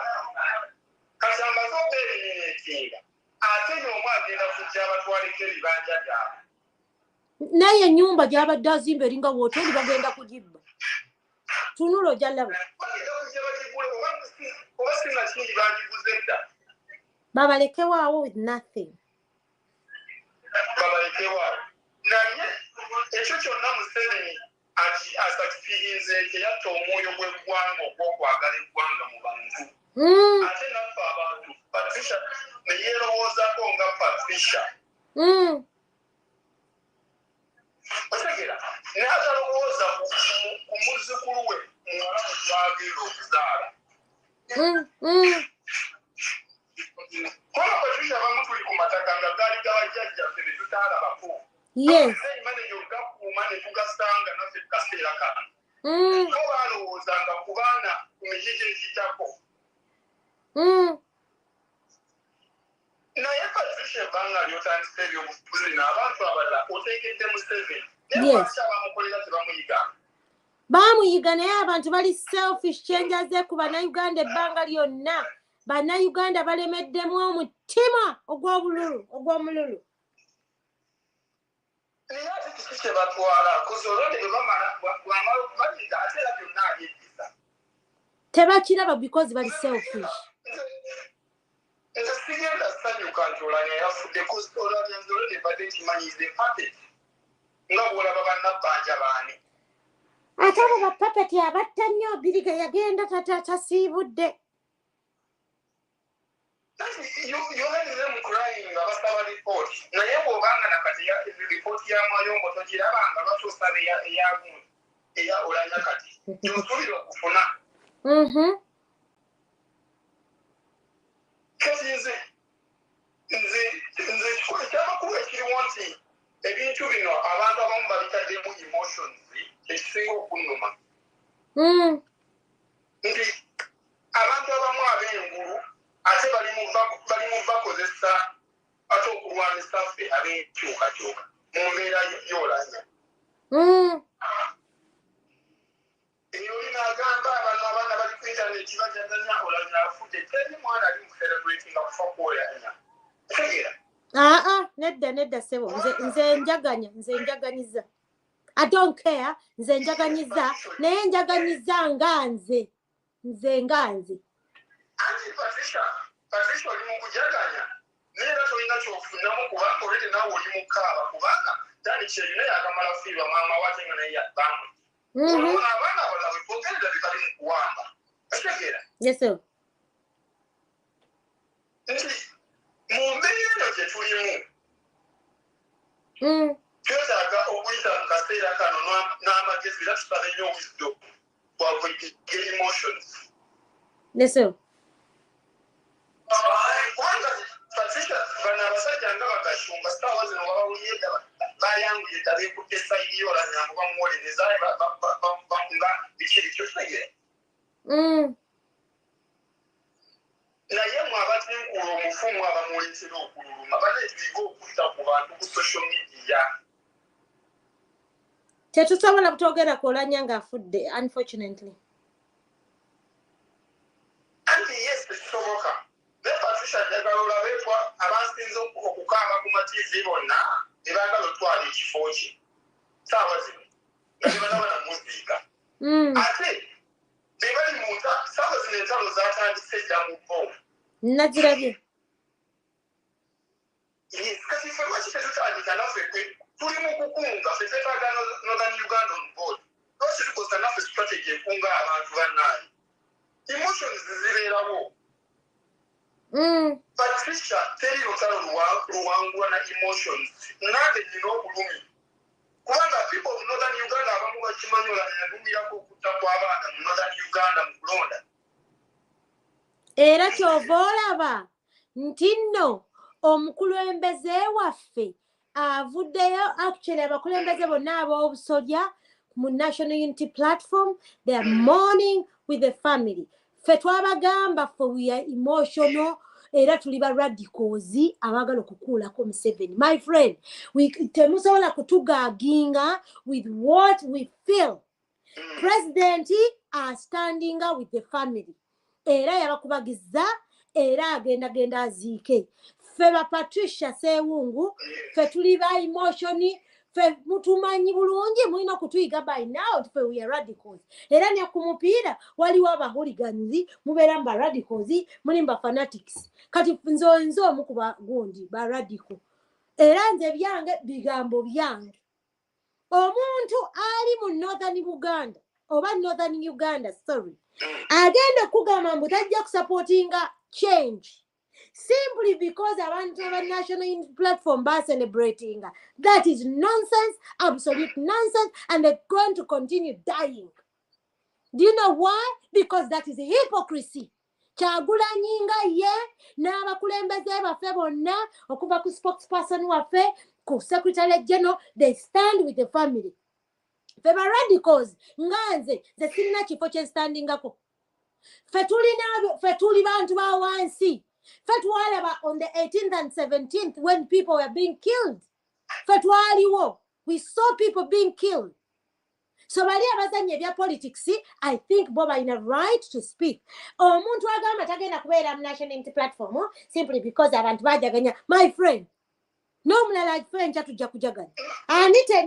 Kati amaze okubeereetinga ate n'omu agenda kujja abatwaleko ebibanja byabwe. Naye ennyumba gy'abadde azimba eringa wooteri bagenda kugibba. Tunula ojja laba. Oba singa kingi bagiguze dda. Babalekewaawo with nothing. Babalekewaawo. Naye ekyo kyonna Museveni asakifirinze teyatta omwoyo gw'eggwanga ogw'okwagala eggwanga mu bantu. Ate naffe abantu Patricia ne yeerowoozako nga Patricia. Otegera n'atalowooza ku muzzukulu we muwala gwagenda okuzaala. Kola Patricia abamu tuli ku mataka nga gaali gabajjajjaffe ne tutaalabako. Yes. Manager gakuuma ne tugasanga naffe tukaseera kano. Bo baalowoozanga ku baana ku mikiki ekijjako. Naye Patricia ebbanga ly'otandisa ebyobufuzi n'abantu abalala oteekedde Museveni. Naye lwaki abamukolera tebamuyiga? Bamuyiga naye abantu bali selfish kyenjaze ku bannayuganda ebbanga lyonna. Bannayuganda balemeddemu omutima ogw'omululu. Naye ate kiki kye batwala kuza olwedde bwe bamala okubayiga ate era byonna abyejjiza. Tebakiraba because bali selfish. Nze sigenda ssanyuka nti Olounyah yafudde kuza Olounyah nze olwedde mbadde nkimanyiiza epapeti nga bw'olaba bannabbanja baani. Ate abo bapapeti abatta nnyo Biriga yagenda tasiibudde. Yohanize mu crying nga basaba lipooti naye bw'obanga nakati lipooti ya Mayombo togirabanga basosaba eya Olounyah kati gy'osuubira okufuna. Kati nze ekyamakulu ekiriwo nti ebintu bino abantu abamu babitaddemu emotions ekisinga okunnuma. Nti abantu abamu ab'engulu ate bali mu bakozesa ate okulwanisa ffe ab'enkyukakyuka mu mbeera y'Olounyah. Eyo olina agamba abantu abaana bali ku intaneti bajaganya Olounyah afudde teri mwana ali mu celebratinga kufa kwa Olounyah. Tegera. Nedda sebo nze njaganyiza. I don't care, nze njaganyiza naye njaganyiza nga nze Anti Patricia oli mu kujaganya naye era tolina kyokufunamu kubanga olwedde naawe oli mu kaaba kubanga dani kyerina yakamala fiirwa maama wate nga naye yabbamu. Olwona abaana abalala bwe bogerera bye bali mu kuwamba. Otegeera? Yes, sir. Nti mu mbeera eno gye tulimu twetaaga okuyita mu kaseera kano n'amagezi era tusabe nnyo wisdom bwakuyiga emotions. Yes, sir. Kubanga Patricia bano abasajja nga bagashumba sitaawa zino babawulira edda bayanguye dda beekutte sayidi y'Olounyah ngo bamuwolereza nga bikiri kyotegere. Naye mwe abatinkula omufumu abamuleetera okululuma bane tuyiga okuyita ku bantu ku social media. Tetusobola butogera ku Olounyah ng'afudde unfortunately. Anti yes tekisoboka. Ne Patricia njagala olabekwa abansinze okukaaba ku matiivi bonna ne baagala otwala ekifo kye saawa zino nga tebanaba namuziika. Ate be bali mu saawa zino entalo zaatandise dda mu bo. Nazirabye. Kati ffe lwaki tetutandika naffe tuli mu kukunga ffe twetaaga Northern Uganda on board. Lwaki tukoza naffe strategy ekunga abantu bannaani. Emotions zibeerawo. Patricia teri lutalo luwangula na emotions. Nange nina obulumi. Kubanga people of Northern Uganda abamu bakimanyi Olounyah yalumirako okutta kw'abaana mu Northern Uganda mu kulonda. Era kyova olaba nti nno omukulembeze waffe avuddeyo actually abakulembeze bonna ab'obusolya mu National Unity Platform, they are mourning with the family. Ffe twabagamba ffe we are emotional era tuli ba radicals abagala okukuulako Museveni. My friend, temusobola kutugaaginga with what we feel. President are standing with the family. Era yabakubagiza era agenda aziike. Feba Patricia Sewungu, fe tuli ba emotion, fe mutumanyi bulungi mulina kutuyiga by now fe we are radicals. Era ne kumupiira waliwo abahooligans mubeera mba radicals mulimba fanatics. Kati nzo omukuba gundi ba radical. Era nze byange bigambo byange. Omuntu ali mu Northern Uganda oba Northern Uganda, sorry, agenda kugamba mbu tajja kusupportinga change simply because abantu aba national platform ba celebrating. That is nonsense, absolute nonsense, and they're going to continue dying. Do you know why? Because that is hypocrisy. Kyagulanyi nga ye n'abakulembeze baffe bonna okuva ku spokesperson waffe ku secretary general, they stand with the family. Feba radicals nganze ze sirina kifo kye standingako. Fe tuli bantu ba wansi. Fe twalaba on the 18th and 17th when people were being killed. Fe twaliwo. We saw people being killed. So bali abazanye ebya politics, I think Boba in a right to speak. Omuntu agamba tagenda kubeera mu national unity platform simply because abantu bajaganya. My friend, no mulala ffe ncha tujja kujaganya. Anite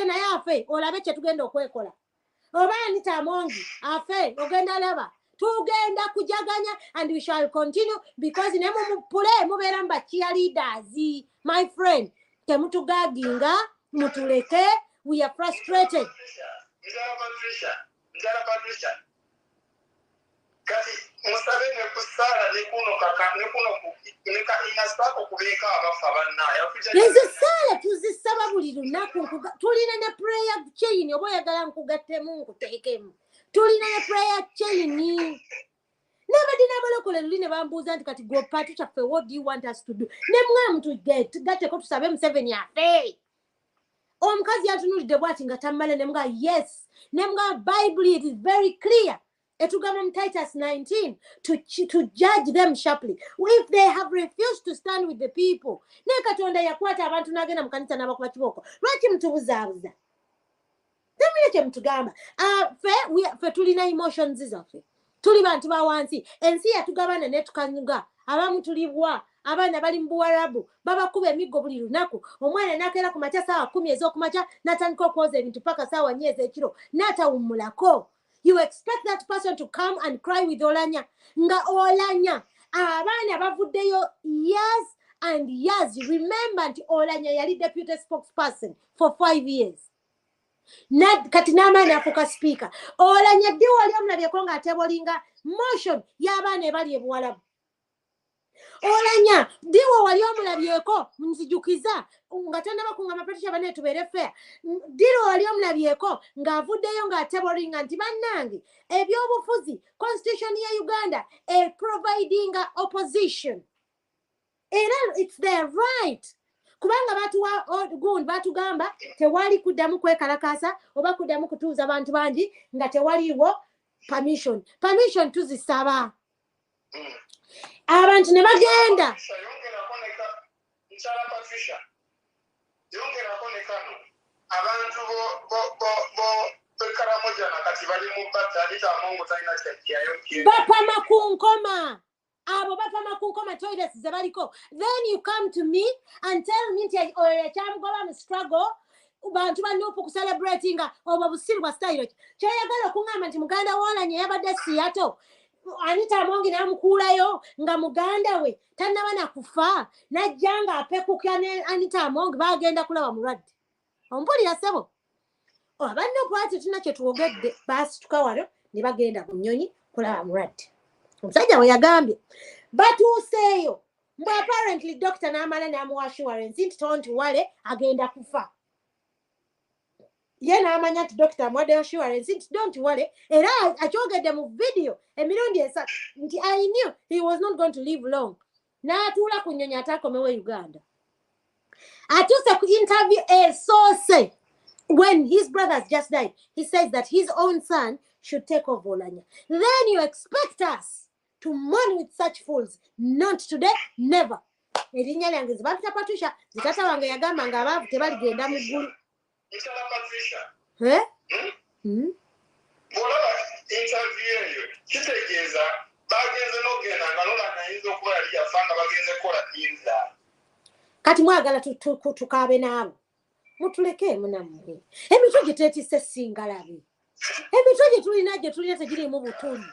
naye afe olabe kye tugenda okwekola. Oba Anita Amongi afe ogenda laba. Tugenda kujaganya and we shall continue because nemo mupule mubeera mba cheerleaders. My friend, temutugaginga mutuleke. We are frustrated. Kati Museveni kusala nekuno kaka nekuno neka inasako kubeka abafa bannaye. Ezisala tuzisaba buli lunaku tulina na prayer chain oba oyagala nkugattemu nkuteekemu. Tulina na prayer chain. Nobody nabalokole luline bambuuza nti kati go party chaffe, what do you want us to do? Nemwa mtu gatteko tusabe Museveni afe. Omukazi yatunulidde bwati nga tammale nemga yes. Nemga Bible it is very clear. Etugamba mu Titus 19 to judge them sharply if they have refused to stand with the people. Ne Katonda yakwata abantu nagenda mu kanisa n'abakuba kiboko. Lwaki mutubuzaabuza? Temule kye mutugamba. Fe tulina emotions zaffe. Tuli bantu ba wansi. Ensi yatugabana ne tukanyuga. Abamu tulibwa. Abana bali mu Buwarabu babakuba emiggo buli lunaku. Omwana nakeera ku makya saawa 10 ez'okumakya n'atandika okwoza ebintu paka saawa 4 ez'ekiro n'atawummulako. You expect that person to come and cry with Olounyah. Nga Olounyah abaana bavuddeyo years and years. Remember nti Olounyah yali deputy spokesperson for 5 years. Kati n'amaani afuuka speaker. Olounyah ddi wali omulabyeko ng'atebolinga motion y'abaana ebali e Buwarabu. Olounyah diwo wali omulabyeko nzijukiza nga tannaba mapatisha bane tubeere fair. Diro wali omulabyeko ng'avuddeyo ng'atebolinga nti bannange ebyobufuzi constitution ya Uganda providing opposition. Era it's their right. Kubanga batugamba tewali kuddamu kwekalakasa oba kuddamu kutuuza abantu bangi nga tewaliwo permission. Permission tuzisaba. Abantu ne bagenda. Yongerako ne kano abantu bekaramoja na kati bali mu bata Anita Amongi talina kyayo bapama ku nkoma. Abo bapama ku nkoma toilets ze baliko. Then you come to me and tell me nti kyamugoba mu struggle bantu banyopo ku celebrating oba busiru bwa style kyayagala okungamba nti muganda Olounyah yabadde Seattle. Anita Amongi namukuulayo nga muganda we tannaba na kufa najjanga apekuka ne Anita Amongi bagenda kulaba mulwadde. Ompulira ssebo abanno bwati tuna kye tuwogedde baasituka wano ne bagenda ku nnyonyi kulaba mulwadde. Omusajja we yagambye batuuseeyo mbu apparently doctor n'amala n'amuwa assurance nti tontiwale agenda kufa. Ye n'amanya nti doctor amuwadde assurance nti don't worry. Era akyogedde mu video emirundi esatu nti I knew he was not going to live long. N'atuula ku nnyonyi ataakomewo Uganda. Atuuse ku interview esoose when his brothers just died. He says that his own son should take over Olounyah. Then you expect us to mourn with such fools. Not today, never. Erinnya lyange zibatuta Patricia, zitata wange yagamba nga abaavu tebaligenda mu ggulu. Mutala Patricia. Bw'olaba interview eyo kitegeeza bagenze n'ogenda nga Lola nayinza okuba yali yafa nga bagenze kukola inza. Kati mwagala tukaabe naabo. Mutuleke munammwe. Emitwe gye teetisse singalabi. Emitwe gye tulina gye tulina tegiriimu butuli.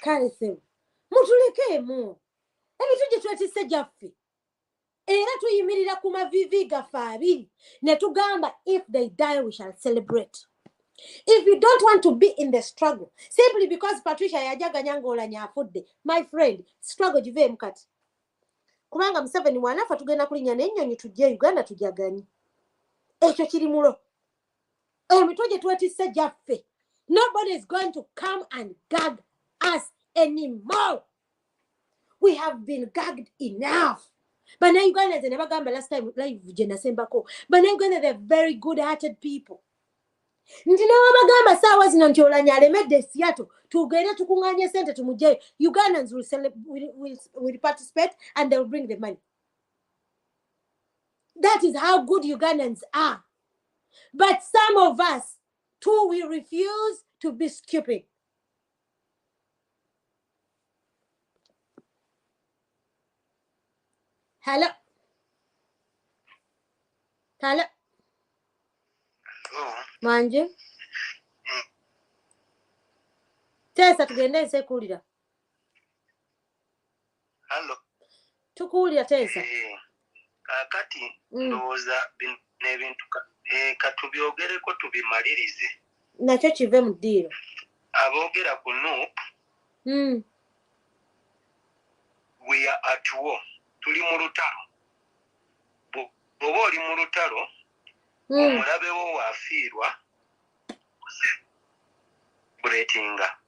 Kale sebo. Mutulekeemu. Emitwe gye twetisse gyaffe. Era tuyimirira ku mavivi gaffe abiri. Ne tugamba if they die we shall celebrate. If you don't want to be in the struggle, simply because Patricia yajaganya ng'Olounyah afudde, my friend, struggle giveemu kati. Kubanga Museveni mwanafa tugenda kulinya n'ennyonyi tujje Uganda tujaganye. Ekyo kiri mulo. Emitwe gye twetisse gyaffe. Nobody is going to come and gag us anymore. We have been gagged enough. But now Ugandans they never gamba last time live Jena Sembako. But now Ugandans they're very good-hearted people. Nti nawo bagamba saawa zino nti Olounyah alemedde Seattle tugende tukunganye sente tumugye. Ugandans will participate and they will bring the money. That is how good Ugandans are. But some of us too we refuse to be stupid. Hello. Hello. Manje. Tesa tugende nsekulira. Hello. Tukulira Tesa. Kati ndowooza n'ebintu katubyogereko tubimalirize. Nakyo kive mu ddiiro. Aboogera ku NUP. We are at war. Tuli mu lutalo. Bw'oba oli mu lutalo, omulabe wo waafiirwa kuleetinga.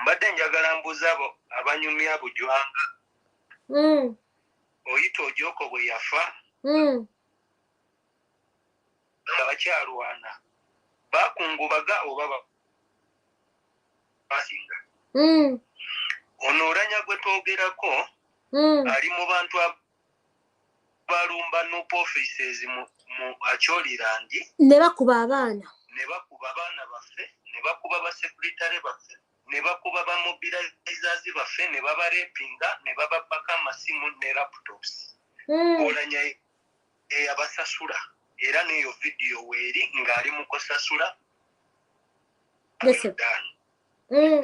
Mbadde njagala mbuuza abo abanyumya bujwanga. Oyita Ojooko bwe yafa. Abakyalwana baakungubaga oba basinga. Ono Olounyah gwe twogerako ali mu bantu abalumba NUP offices mu Acholiland. Ne bakuba abaana. Ne bakuba abaana baffe, ne bakuba basekretary baffe, ne bakuba bamobilizers baffe, ne babarepinga, ne bababaka amasimu ne laptops. Olounyah abasasula. Era neyo video weeri ng'ali mu kusasula.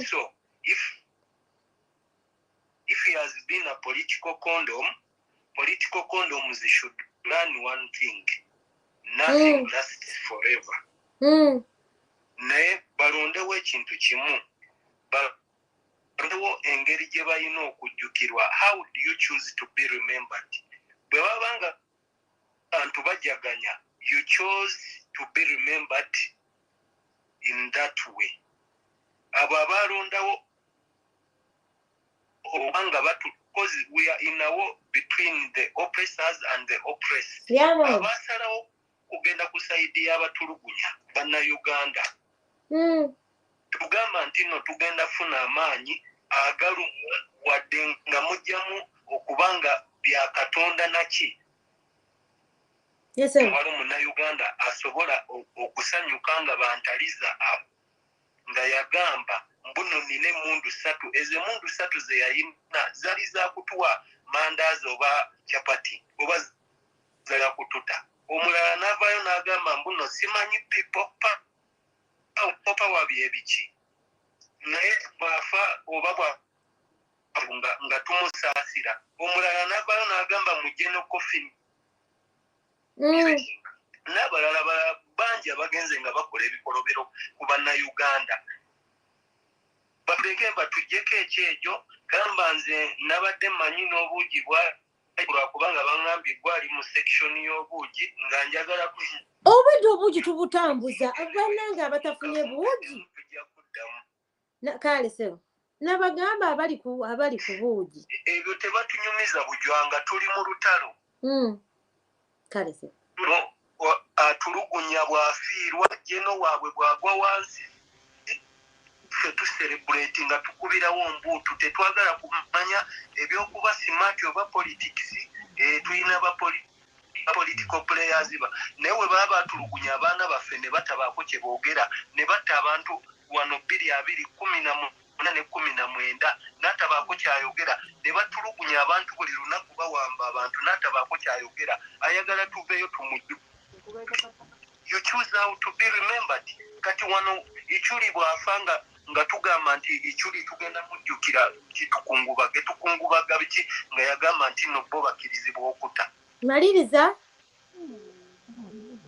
So, if he has been a political condoms should learn one thing. Nothing lasts forever. Naye balondewo ekintu kimu. Balondewo engeri gye balina okujjukirwa. How do you choose to be remembered? Bwe babanga abantu bajaganya, you chose to be remembered in that way. Abo abalondawo obanga because we are in a war between the oppressors and the oppressed. Abasalawo kugenda ku saidi y'abatulugunya bannayuganda. Tugamba nti no tugenda funa amaanyi agalu wadde nga mujjamu okubanga bya Katonda naki. Yes, sir. Wali Munnayuganda asobola okusanyuka nga bantaliza nga yagamba mbuno nina emmundu 3 ezo emmundu 3 ze yayina zali za kutuwa mandazi oba chapati oba za kututa. Omulala n'avaayo n'agamba mbuno simanyi pipopa wa byebiki. Naye bwafa oba nga tumusaasira. Omulala n'avaayo n'agamba mujje no coffin. N'abalala bangi abagenze nga bakola ebikolobero ku bannayuganda. Baleke batuggyeko ekyejo gamba nze nabadde mmanyi n'obuugi lwakubanga baŋŋambye gwali mu section y'obuugi nga njagala obudde obuugi tubutambuza bannanga abatafunye buugi. Kale sebo nabagamba abali ku buugi ebyo tebatunyumiza bujwanga tuli mu lutalo. Kale sebo atulugunya bwafiirwa jeno waabwe bwagwa wansi ffe tuselebrate nga tukubirawo mbuutu tetwagala kumanya ebyokuba simati oba politics tulina political players naye we baba batulugunya abaana baffe ne batabaako kye boogera ne batta abantu 12,2019 n'atabaako kyayogera ne batulugunya abantu buli lunaku bawamba abantu n'atabaako kyayogera ayagala tuveeyo tumujju. You choose how to be remembered. Kati wano ichuli bwafanga nga tugamba nti ichuli tugenda mujjukira tukungubaga biki nga yagamba nti no bo bakirizibwa okuta. Maliriza.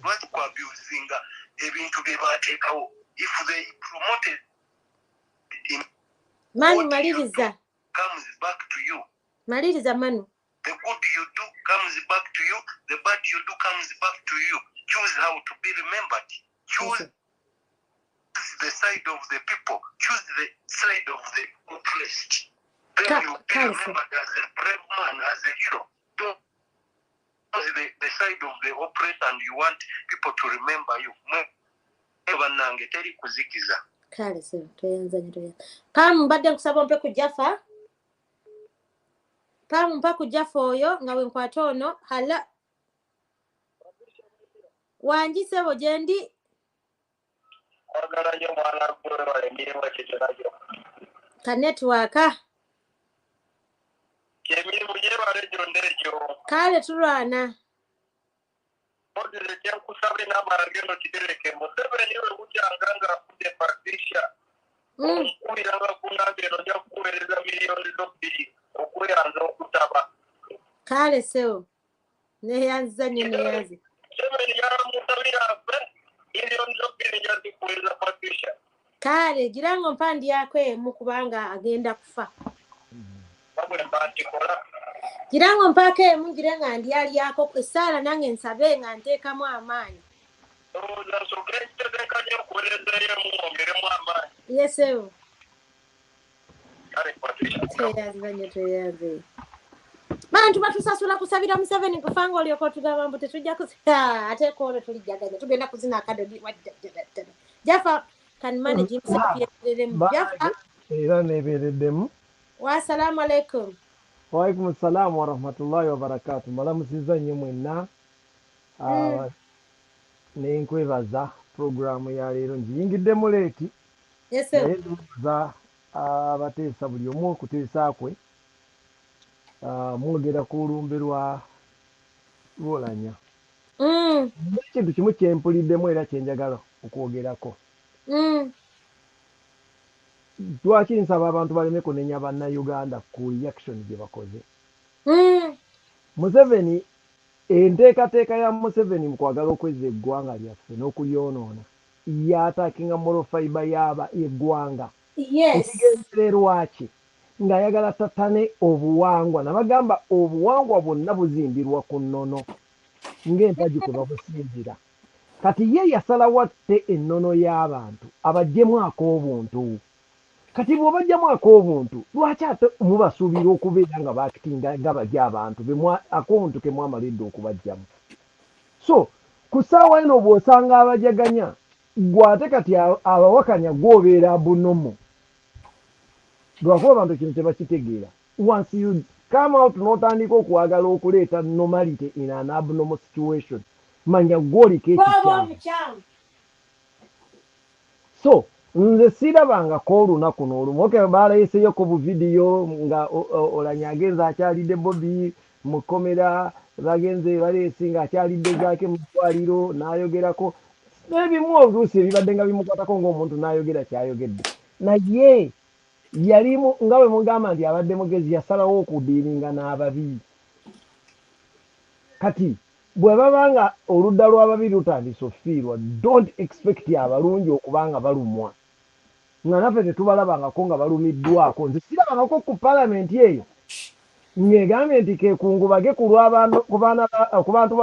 Lwaki kwabyuzinga ebintu bye baateekawo if they promoted Manu maliriza. Comes back to you. Maliriza Manu. The good you do comes back to you. The bad you do comes back to you. Choose how to be remembered. Choose the side of the people. Choose the side of the oppressed. Then you be remembered as a brave man, as a hero. Don't the side of the oppressed and you want people to remember you. Ebanange teri kuzikiza. Kale se toyanza nyoya. Pam mbadde nkusaba mpe kujafa. Pam mpa kujafa oyo nga we nkwata ono hala. Wanjise bojendi. Agala nyo mwana gwe wale mirimu ekiterajo. Ka network. Emirimu gye wale jondejo. Kale tulwana. Odile kya kusabe n'amalageno kitereke Museveni we kukyanganga kudde Patricia. Kumiranga kunambeno nja kuweereza miliyoni z'obbiri okweyanza okutaba. Kale seo. Neyanza nyo neyanza. Museveni yaramusabira afe miliyoni z'obbiri nja zikuweereza Patricia. Kale girango mpandi yako emu kubanga agenda kufa. Babwe mbantikola. Girango mpaka emu girenga ndi ali yako esala nange nsabe nga nteekamu amaanyi. Yes, sir. Teyaze. Bantu batusasula kusabira Museveni kufanga olyoko tugamba mbu tetujja kuzina ate ko tulijaganya tugenda kuzina akadodi Jaffa can manage himself Jaffa era nebereddemu. Wa assalamu alaikum. Wa alaikum assalam wa rahmatullahi wa barakatuh. Malamusiza nnyo mwenna. Nenkwebaza programu ya leero njiyingiddemu leeti. Yes sir. Za abateesa buli omu okuteesa kwe. Mwogera ku Olumbe lwa Olounyah. Ekintu kimu kyempuliddemu era kyenjagala okwogerako. Lwaki nsaba abantu baleme kunenya bannayuganda ku reaction gye bakoze. Museveni enteekateeka ya Museveni mu kwagala okweza eggwanga lyaffe n'okulyonoona yatakinga moral fiber yaba eggwanga. Yes. Ekigendererwa ki ng'ayagala tatane obuwangwa nabagamba obuwangwa bwonna buzimbirwa ku nnono ng'empagi kwe babusinzira. Kati ye yasalawo atte ennono y'abantu abaggyemu ak'obuntu. Kati bw'obagyamu ak'obuntu lwaki ate mubasuubira okubeera nga baakitinga nga bajja abantu ak'obuntu ke mwamalidde okubajjamu. So ku ssaawa eno bw'osanga abajaganya gwate kati abawakanya gw'obeera bunomo. Lwakuba abantu kino tebakitegeera. Once you come out n'otandika okwagala okuleeta normality in an abnormal situation manya gw'oliko ekikyamu. So nze sirabangako olunaku n'olumu. Okay, baaleeseyo ku buvidiyo nga Olounyah agenze akyalidde Bobby mu kkomera, bagenze baleesi ng'akyalidde zaake mu ddwaliro n'ayogerako. N'ebimu oluusi ebibadde nga bimukwatako ng'omuntu n'ayogera kyayogedde. Naye yalimu nga bwe mugamba nti abadde mugezi yasalawo okudiiringa n'ababi. Kati bwe baba nga oludda lw'ababi lutandise okufiirwa, don't expect abalungi okubanga balumwa. Nga naffe tetubalabangako nga balumiddwako. Nze sirabangako ku palamenti eyo ng'egambye nti kekungubage ku bantu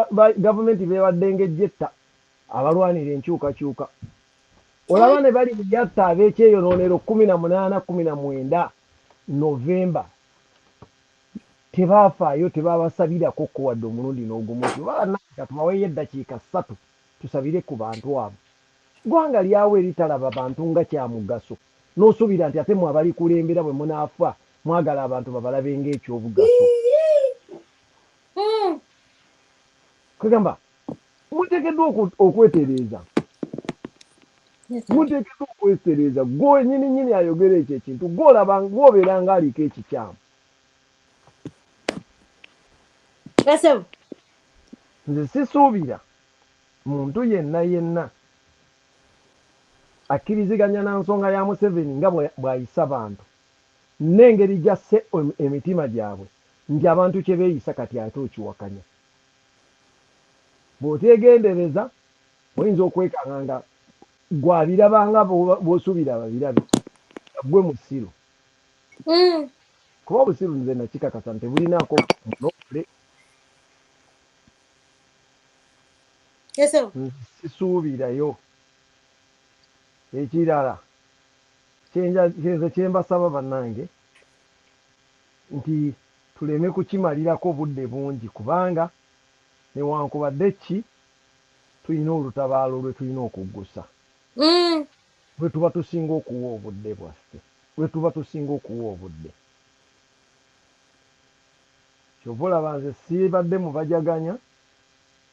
ba gavumenti beewadde ng'ejjetta abalwanira enkyukakyuka. Olaba ne bali yatta ab'ekyeyonoonero 18-19 Novemba tebafaayo tebabasabirako ko wadde omulundi n'ogumu nti babanaka tubaweeyo eddakiika 3 tusabire ku bantu abo. Ggwanga lyawe eritalaba bantu nga kya mugaso n'osuubira nti ate mwabali kulembera bwe munaafa mwagala abantu babalabe ng'ekyobugaso. Kagamba muteekeddwa okwetereeza, muteekeddwa okwetereeza gwe nyini ayogera ekyo ekintu gw'obeera ng'aliko ekikyamu. Nze sisuubira muntu yenna akkiriziganya na nsonga ya Museveni nga bw'ayisa abantu n'engeri gy'asse emitima gyabwe nti abantu kye beeyisa kati ate okiwakanya. Bw'otegendereza oyinza okwekanga nga gwabirabanga bw'osuubira babirabe gwe musiru. Kuba obusiru nze nakikakasa nti bulinaako munokule. Sisuubirayo. Ekirala kye mbasaba bannange nti tuleme kukimalirako budde bungi, kubanga newankubadde ki tulina olutabaalo lwe tulina okuggusa lwe tuba tusinga okuwa obudde bwaffe, lwe tuba tusinga okuwa obudde. Kyova olaba nze sibadde mubajaganya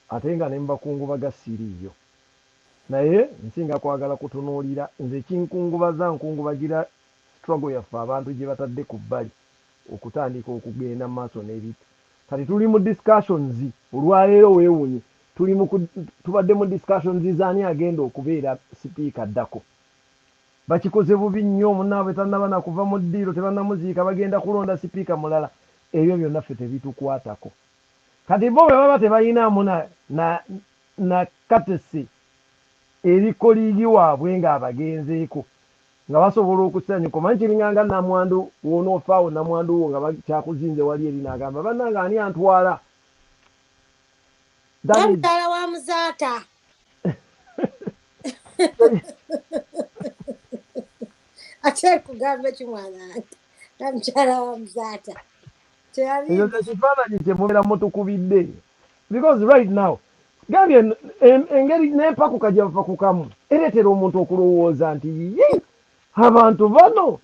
ate nga ne mubakungubaga siriiyo, naye nsinga kwagala kutunuulira nze nkungubagira struggle yaffe abantu gye batadde ku bbali okutandika okugenda mu maaso n'ebintu. Kati tuli mu discussions olwaleero weewunye, tubadde mu discussions zaani agenda okubeera sipiika ddako. Bakikoze bubi nnyo, munnaabwe tannaba na kuva mu ddiiro tebannamuziika bagenda kulonda sipiika mulala. Ebyo byonna ffe tebitukwatako. Kati bo bwe baba tebalinamu na katesi eri koliigi waabwe ng'abagenzeeko nga basobola okusanyuka. Omanyi kiringanga namwandu wonoofaawo namwandu wo nga bakyakuzinze wali eri n'agamba bannange ani antwala. Mukyala wa muzaata. Ate kugamba kimwana nga mukyala wa muzaata. Ekyo tekifaananyi kye mubeera mutukubidde. Because right now gambye engeri n'empakuka gyava ku kamu ereetera omuntu okulowooza nti abantu bano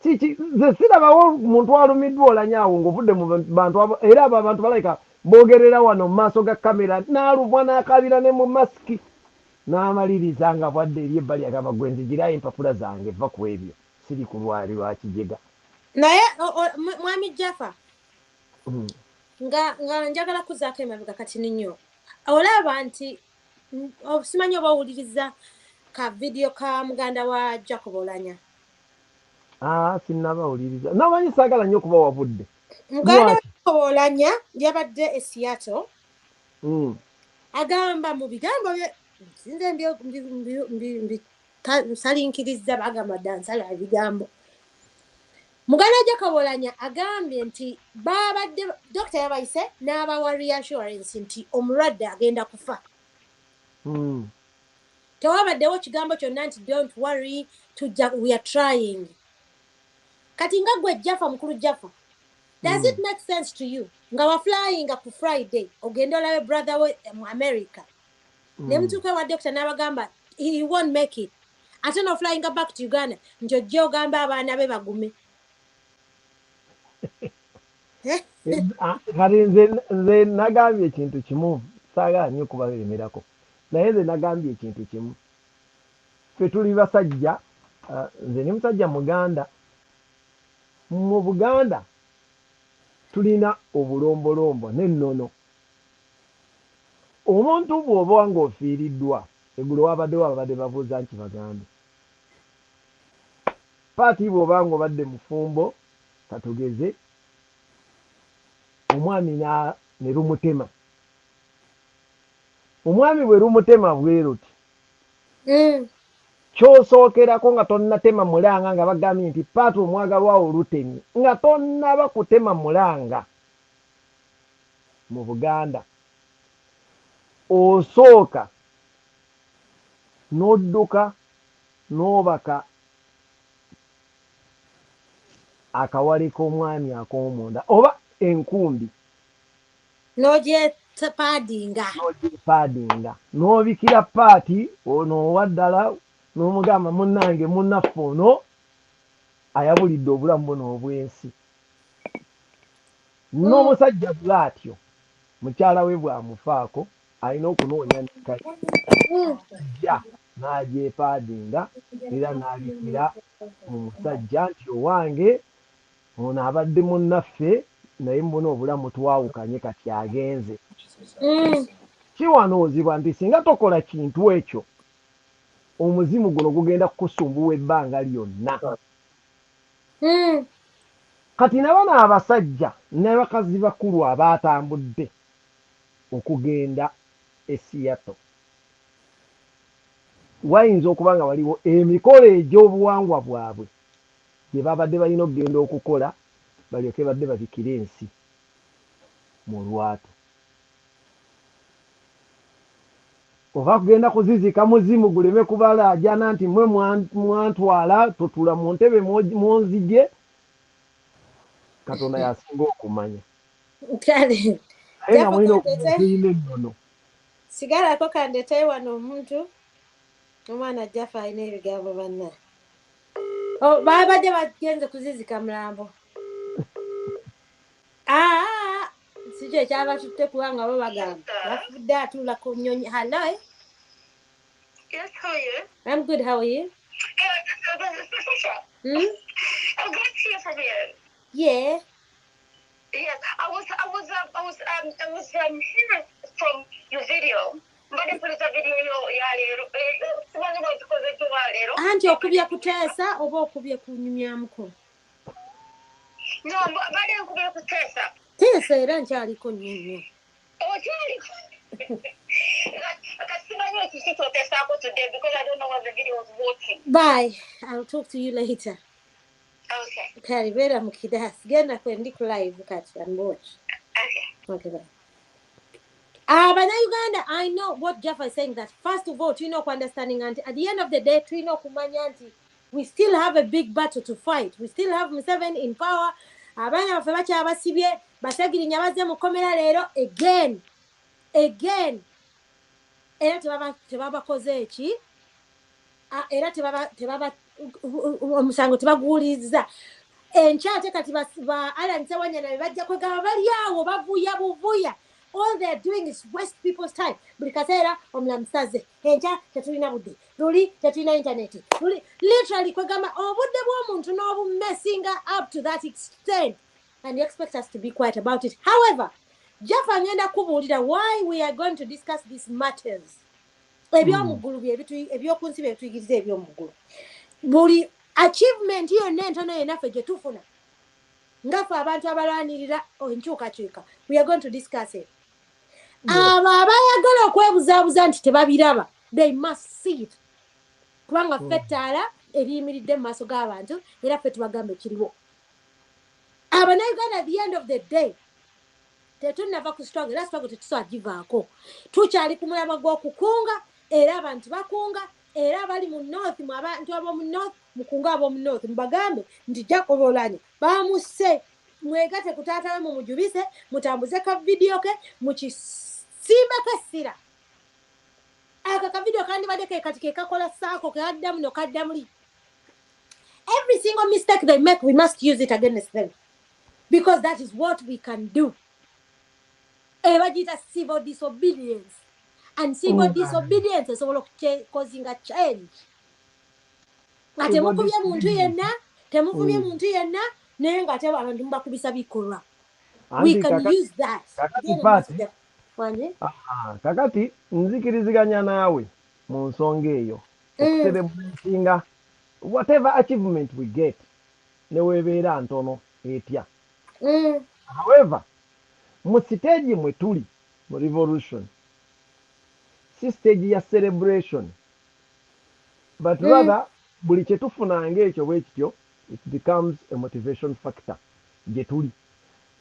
nze sirabawo muntu alumiddwa olanyaawo ng'ovudde mu bantu era abo abantu balayika boogerera wano mu maaso ga kamera n'alubwa n'akabira ne mu masiki n'amaliriza nga bwadde eri ebbali agamba gwe nzigirayo empapula zange va ku ebyo siri ku lwali lwa kijega. Naye mwami Jaffa nga njagala kuzaako emabega kati nnyo olaba nti simanyi oba owuliriza ka vidiyo ka muganda wa Jacob Olounyah. Sinnabawuliriza, namanyi saagala nnyo okuba wabudde. Muganda wa Jacob Olounyah yabadde e Seattle agamba mu bigambo bye nze nsalinkiriza bagamba dda nsala ebigambo. Muganda wa Jacob Olounyah agambye nti babadde dokita yabayise n'abawa reassurance nti omulwadde agenda kufa. Tewabaddewo kigambo kyonna nti don't worry, we are trying. Kati nga gwe Jaffa mukulu Jaffa, does it make sense to you nga wa flying ku Friday ogenda olabe brother we mu America ne mutuuka wa dokita n'abagamba he won't make it, ate no flying back to Uganda nti ojja ogamba abaana be bagume. Kati nze nagambye ekintu kimu, saagala nnyo kubaberemerako, naye nze nagambye ekintu kimu. Ffe tuli basajja, nze ne musajja Muganda. Mu Buganda tulina obulombolombo n'ennono. Omuntu bw'oba ng'ofiiriddwa, eggulo wabaddewo ababadde babuuza nti bagambe. Paati bw'oba ng'obadde mufumbo, katugeze, omwami ne lumutema. Omwami bwe lumutema bwe ruti. Kyosookerako nga tonnatema mulanga nga bagambye nti paati omwagalwawo olutemye nga tonnaba kutema mulanga mu Buganda. Osooka n'odduka n'obaka akawale k'omwami ak'omunda oba enkumbi n'ogyepaadinga n'obikira paati ono owa ddala n'omugamba munnange munnaffe ono ayabulidde obulamu buno obwensi n'omusajja bw'atyo mukyala we bw'amufaako alina okunoonya n'ekkayi ja n'agyepaadinga era n'abikira mu musajja nti owange ono abadde munnaffe naye mbona obulamu twawukanye kati agenze. Kiwanoozibwa nti singa tokola kintu ekyo omuzimu guno gugenda kukusumbuwa ebbanga lyonna. Kati nabano abasajja n'abakazi bakulu abaatambudde okugenda e Seattle wayinza okuba nga waliwo emikolo egy'obuwangwa bwabwe gye babadde balina okugenda okukola balyoke badde babikira ensi mu lwatu. Oba kugenda kuzizika muzimu guleme kubalaajana nti mwe mwantwala tutula mu ntebe mwonzigye. Katonda yasinga okumanya naye nga mulina okuziina ennono. Sigalako kandetayo wano omuntu omwana Jaffa alina ebigambo banna babadde bagenze kuzizika mulambo. Si kyo ekyabatutte kubanga bo bagamba bafudde atuula ku nnyonyi. Hello. Yes, how are you? I'm good. How are you? I'm glad to hear from you. Yeah. Yes, I was hearing from your video. Mbadde mpuliriza video yo ya leero. Simanyi bwe tukoze tuba leero. Anti okubye kuteesa oba okubye kunyumyamuko? No, mbadde nkubye kuteesa. Teesa era nkyaliko nnyo. Okyaliko? Simanyi ekiki kyoteesaako today because I don't know what the video was watching. Bye. I'll talk to you later. Okay. Kalibera mu kidaasi. Genda kwendi ku live kati and watch. Okay, bye. Uganda, I know what Jaffa is saying, that first of all, understanding, and at the end of the day, kumanyanti, we still have a big battle to fight. We still have Museveni in power. Abana bafe abasibye basagiri nyabaze mukomera leero again. Era tebabakoze eki. Era tebaba omusango tebaguuliza. Enkyate kati ba Alan Sewanyana bajja kwegaba bali awo bavuya buvuya. All they're doing is waste people's time. Buli kaseera omulamusaze enkya tetulina budde luli tetulina internet luli literally kwegamba obudde bw'omuntu n'obumessinga up to that extent, and you expect us to be quiet about it. However, Jaffa ngenda kubuulira why we are going to discuss these matters. Ebyomuggulu ebyokunsi byetuyigiriza ebyomuggulu. Buli achievement yonna entono yenaffe gye tufuna ngafe abantu abalwanirira enkyukakyuka, we are going to discuss it. Abo abayagala okwebuzaabuza nti tebabiraba, they must see it. Kubanga ffe ettaala eriyimiridde mu maaso g'abantu era ffe tubagamba ekiriwo. Abannayuganda at the end of the day tetunnava ku struggle, era struggle tetusagivaako. Tukyali ku mulama gw'okukunga era abantu bakunga era abali mu north mu abantu ab'omu north mukunga ab'omu north mubagambe nti Jacob Olounyah bamusse mwegate ku taata we mumujubise mutambuze ka video ke mukisimbeko essira. Aka ka video kandi badde kati ke kakola saako ke addamu no kaddamuli. Every single mistake they make, we must use it against them, because that is what we can do. Ebagita civil disobedience, and civil disobedience is all causing a change. Temukubye muntu yenna naye nga ate abantu mbakubisa bikolwa. We can use that. Kakati nzikiriziganya naawe mu nsonga eyo okucelebratinga whatever achievement we get newebeera ntono etya. However, mu stage mwe tuli mu revolution si stage ya celebration, but rather buli kye tufunanga ekyo bwe kityo it becomes a motivation factor gye tuli.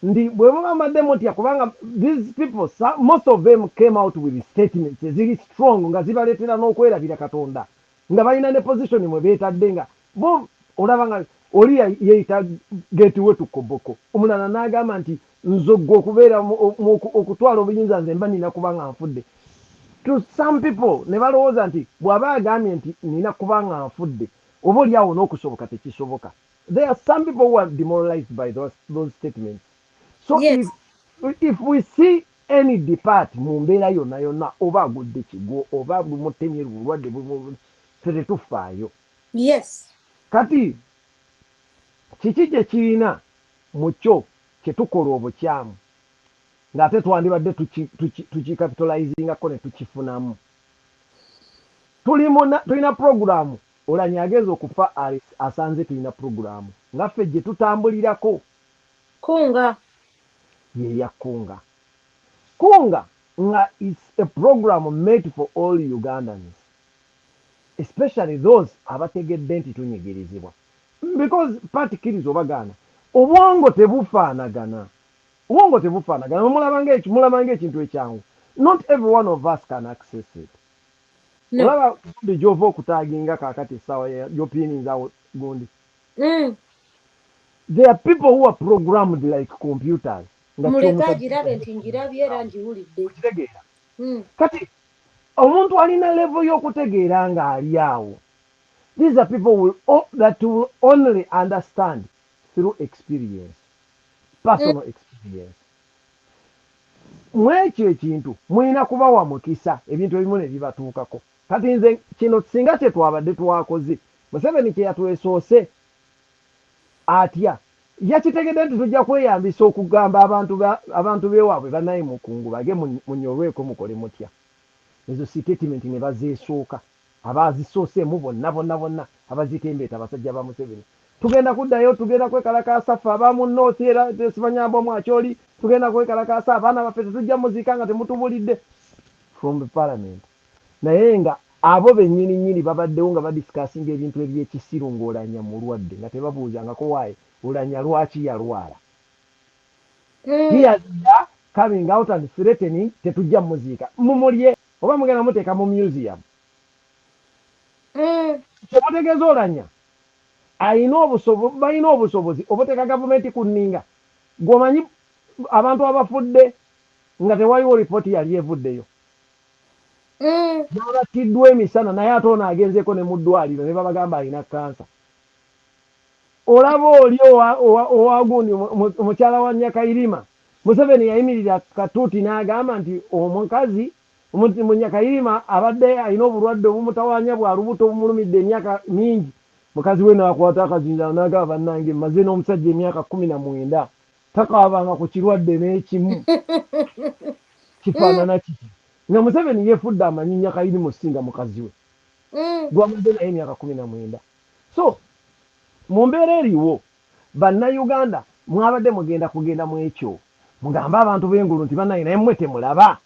Ndi bwe mugambadde mutya kubanga these people, most of them came out with statements eziri strong nga zibaleetera n'okwerabira Katonda nga balina ne position mwe beetadde nga bo olaba nga oli yeeyita geetiwe tukoboko, omulala n'agamba nti nzoggo okubeera okutwala obuyinza nze mba nina kuba nga nfudde. To some people ne balowooza nti bw'aba agambye nti nina kuba nga nfudde oba oli awo n'okusoboka tekisoboka. There are some people who are demoralized by those statements. So Yes. if we see any depart mu mbeera yonna yonna oba agudde kigo oba bumutemye bulwadde ffe tetufaayo. Yes. Kati kiki kye kirina mu kyo kye tukola obukyamu ng'ate twandibadde tukikapitalizingako ne tukifunamu. Tulina puroguramu Olounyah ageza okufa asanze tulina puroguramu nga ffe gye tutambulirako Kunga. ye ya kunga. Kunga nga is a program made for all Ugandans, especially those abategedde nti tunyigirizibwa, because particularly obagaana obwongo tebufaanagana. Obwongo tebufaanagana. Mulabanga ekintu ekyangu. Not every one of us can access it. No. Olaba gundi gy'ova okutaaginga kaakati essaawa y'opiininzaawo gundi. There are people who are programmed like computers. Muleka girabe nti njirabye era njiwulidde. Kati omuntu alina level y'okutegeera ng'ali awo. These are people that will only understand through experience, personal experience. Mwekyo ekintu mulina kuba wa mukisa ebintu ebimu ne bibatuukako. Kati nze kino singa kye twabadde twakoze Museveni kye yatwesoose atya yakitegedde nti tujja kweyambisa okugamba abantu beewaabwe bannaye mukungu bage munyolweko mukole mutya. Ezo statement ne bazeesooka abaazisooseemu bonna abazitembeeta abasajja ba Museveni. Tugenda kuddayo, tugenda kwekalakaasa ffe abamu North era tesibanyamba mwakyoli, tugenda kwekalakaasa abaana baffe tetujja muziika nga temutubulidde from the parliament. Naye nga abo bennyini babaddewo nga badisikasinga ebintu eby'ekisiru ng'Olounyah mulwadde nga tebabuuzangako waaye Olounyah lwaki yalwala. He has coming out and threatening tetujja muziika. Mumulye oba mugenda muteeka mu museum. Kyemutegeeza Olounyah balina obusobozi obuteeka gavumenti ku nninga. Gw'omanyi abantu abafudde nga tewaliwo lipooti yali evuddeyo. Babattiddwa emisana naye ate ono agenzeeko ne mu ddwaliro ne babagamba alina kansa. Olaba oli owagundi omukyala wa Nyakairima, Museveni yayimirira katuuti n'agamba nti omukazi mu Nyakairima abadde alina obulwadde obumutawaanya bwa lubuto obumulumidde emyaka mingi. Mukazi we n'akwata akazinjalo n'agamba bannange mmaze n'omusajja emyaka 19 takaabanga ku kirwadde n'ekimu kifaanana kiti. Nga Museveni yeefudde amanyi Nyakairima osinga mukazi we gwamaze naye emyaka 19. So mu mbeera eriwo bannayuganda mwabadde kugenda mu ekyo mugambe abantu b'engulu nti bannaye naye mmwe temulaba,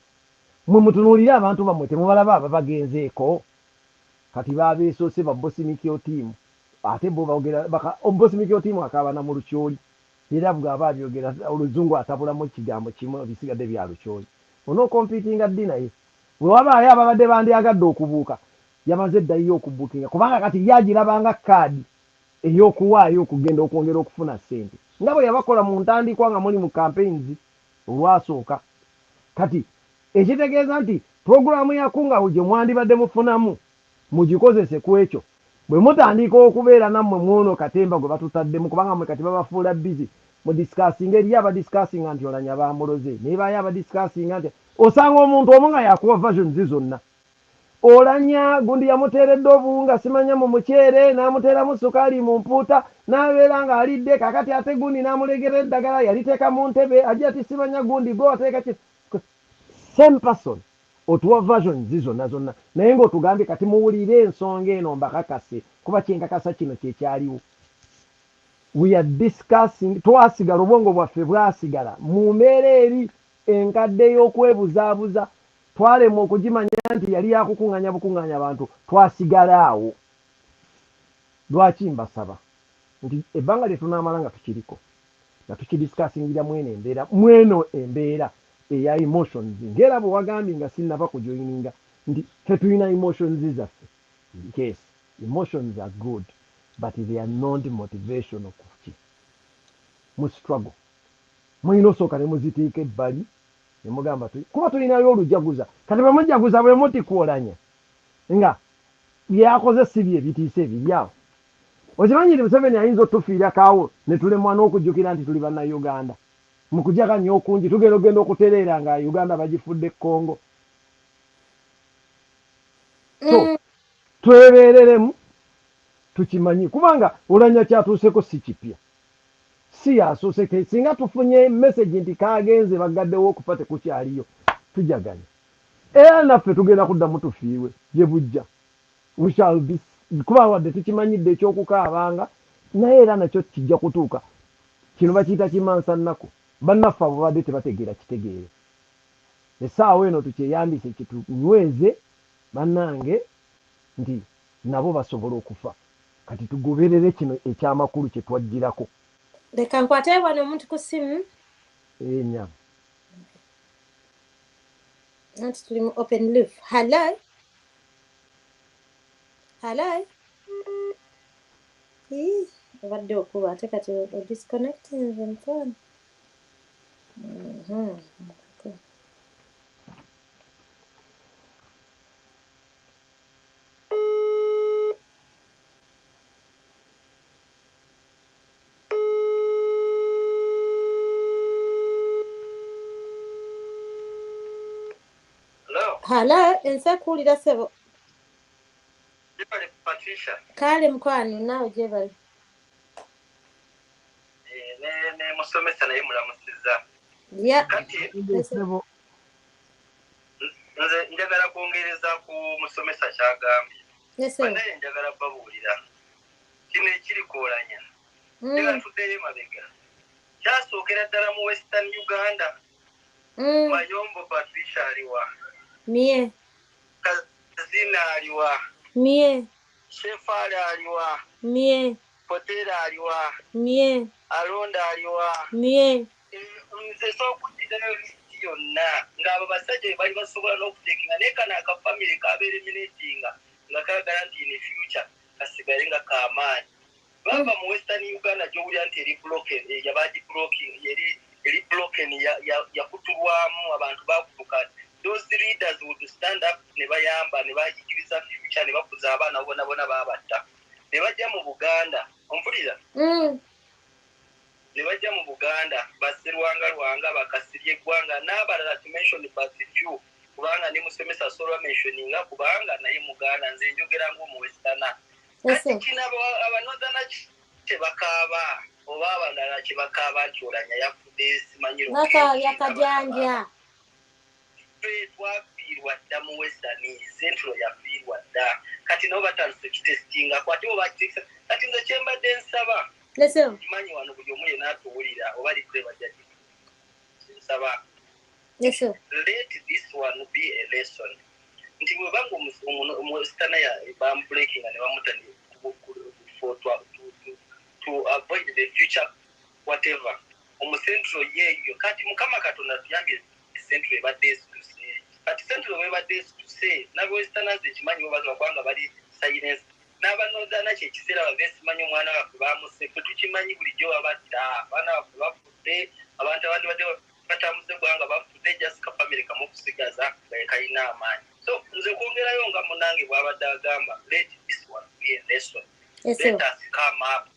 mwe mutunuulire abantu bammwe temubalaba ababagenzeeko. Kati babeesoose ba Bosimikyo tiimu ate bo boogera Bosimikyo tiimu akaabana mu lukyoli era bw'aba abyogera oluzungu atabulamu ekigambo kimu ebisigadde bya lukyoli. Onookompiitinga ddi naye bwe wabaayo ababadde bandyagadde okubuuka yamaze eddayiyo okubuukinga kubanga kati yagirabanga kaadi ey'okuwaayo okugenda okwongera okufuna ssente nga bwe yabakola mu ntandikwa nga muli mu campaigns olwasooka. Kati ekitegeeza nti puroguramu ya kungawo gye mwandibadde mufunamu mugikozese ku ekyo bwe mutandika okubeera nammwe mwono katemba gwe batutaddemu kubanga mwe kati babafuula bizi mu disikasinga eriyo abadisikasinga nti Olounyah bamuloze naye baayo abadisikasinga nti osanga omuntu omu nga yakuwa versions zonna. Olounyah gundi yamuteeredde obuwunga simanya mu muceere n'amuteeramu sukaali mu mpuuta n'abeera nga alidde kakati ate gundi n'amulegera eddagala yaliteeka mu ntebe ajja ati simanya gundi gwe wateeka ki same person otuwa versions zonna naye ng'otugambye kati muwulire ensonga eno mbakakase kuba kyenkakasa kino kyekyaliwo. We are discussing twasigala obwongo bwaffe bwasigala mu mbeera eri enkadde y'okwebuzaabuza twalemwa okugimanya nti yali yakukuŋŋanya abantu twasigala awo. Lwaki mbasaba nti ebbanga lye tunaamala nga tukiriko nga tukidisikasingira mweno embeera eya emotions ng'era bwe wagambye nga sinnava kujoyininga nti ffe tulina emotions zaffe. Yes, emotions are good but they are not motivational kuki mu struggle. Mulina osooka ne muziteeka ebbali ne mugamba kuba tulinayo olujaguza kati bwe mujaguza bwe muti ku Olounyah nga byakoze si bye bitiisa ebiryawo okimanyi nti Museveni ayinza otufiirakaawo ne tulemwa n'okujjukira nti tuli bannayuganda mu kujakanya okungi tugenda ogenda okutereera nga Uganda bagifudde Congo. So twebeereremu tukimanyi kubanga Olounyah kyatuuseko si kipya si yasooseke singa tufunye message nti kaagenze bagaddewo okufa tekukyaliyo tujaganya era naffe tugenda kuddamu tufiirwe gye bujja kuba wadde tukimanyidde ekyokukaabanga naye era nakyo kijja kutuuka. Kino bakiyita kimansa nnaku bannaffe abo badde tebategeera kitegeere essaawa eno tukyeyambise kitunyweze bannange nti nabo basobola okufa kati tugoberere kino ekyamakulu kye twajjirako. Leka nkwate wano omuntu ku ssimu. Enya Anti tuli mu open loop. Hello? Hello? Obadde okuba ate kati disconnecting the phone. Hello, ensa kuwulira ssebo. Patricia. Kale mukwano naawe gye bali. Ne musomesa naye mulamusiza. Ya. Kati ssebo nze njagala kwongereza ku musomesa kyagambye. Yes, naye njagala babuulira kino ekiri ku Olounyah. Njagala tuddeyo mabega. Kyasookera ddala mu Western Uganda. Mayombo Patricia aliwa. Mie. Kazina aliwa. Mie. Shefali aliwa. Mie. Potera aliwa. Mie. Alonda aliwa. Mie. Nze sookudirayo lisiti yonna ng'abo basajja bali basobola n'okuteekinga naye kana akafamire kabeera eminatinga nga kaagala nti in future kasigale nga k'amaanyi. Bava mu Western Uganda gy'owulira nti eri broken yabagi blocking eri broken yakutulwamu abantu bakutuka. Those leaders would stand up ne bayamba ne bayigiriza future ne bakuza abaana bona babatta. Ne bajja mu Buganda ompulira ne bajja mu Buganda basirwanga bakasirye eggwanga n'abalala to mention but few kubanga ne musomesa sola mentioninga kubanga naye Muganda nze njogera ngo mu Western. Kati kina abanozana kyebakaaba oba abalala kyebakaaba nti Olounyah yafudde simanyiro yakajanja twafiirwa dda mu Western Central yafiirwa dda kati nabo batandise kitestinga kwate obakisa kati nze kyembadde nsaba manyi wano buli omu yena atuwulira oba likuleba jjaki nsaba let this one be a lesson nti bwebanga omuwestana bambreakinga ne bamuta to avoid the future whatever omucentral yeeyo kati mukama katonda tuyambye central ebadde esituse kati central webadde esituse nabwestanaze ekimanyi webaza kubanga bali silence n'abanozana kyekiseera bava esimanyi omwana waffe bamuse kwe tukimanyi bulijjo babadda abaana baffe bafudde abantu abandi badde batambuze gwanga bafudde just kafamire kamu okusigaza kalina amaanyi. So nze kwongerayo nga munange bwabadde agamba let this one be a lesson. Let us come up.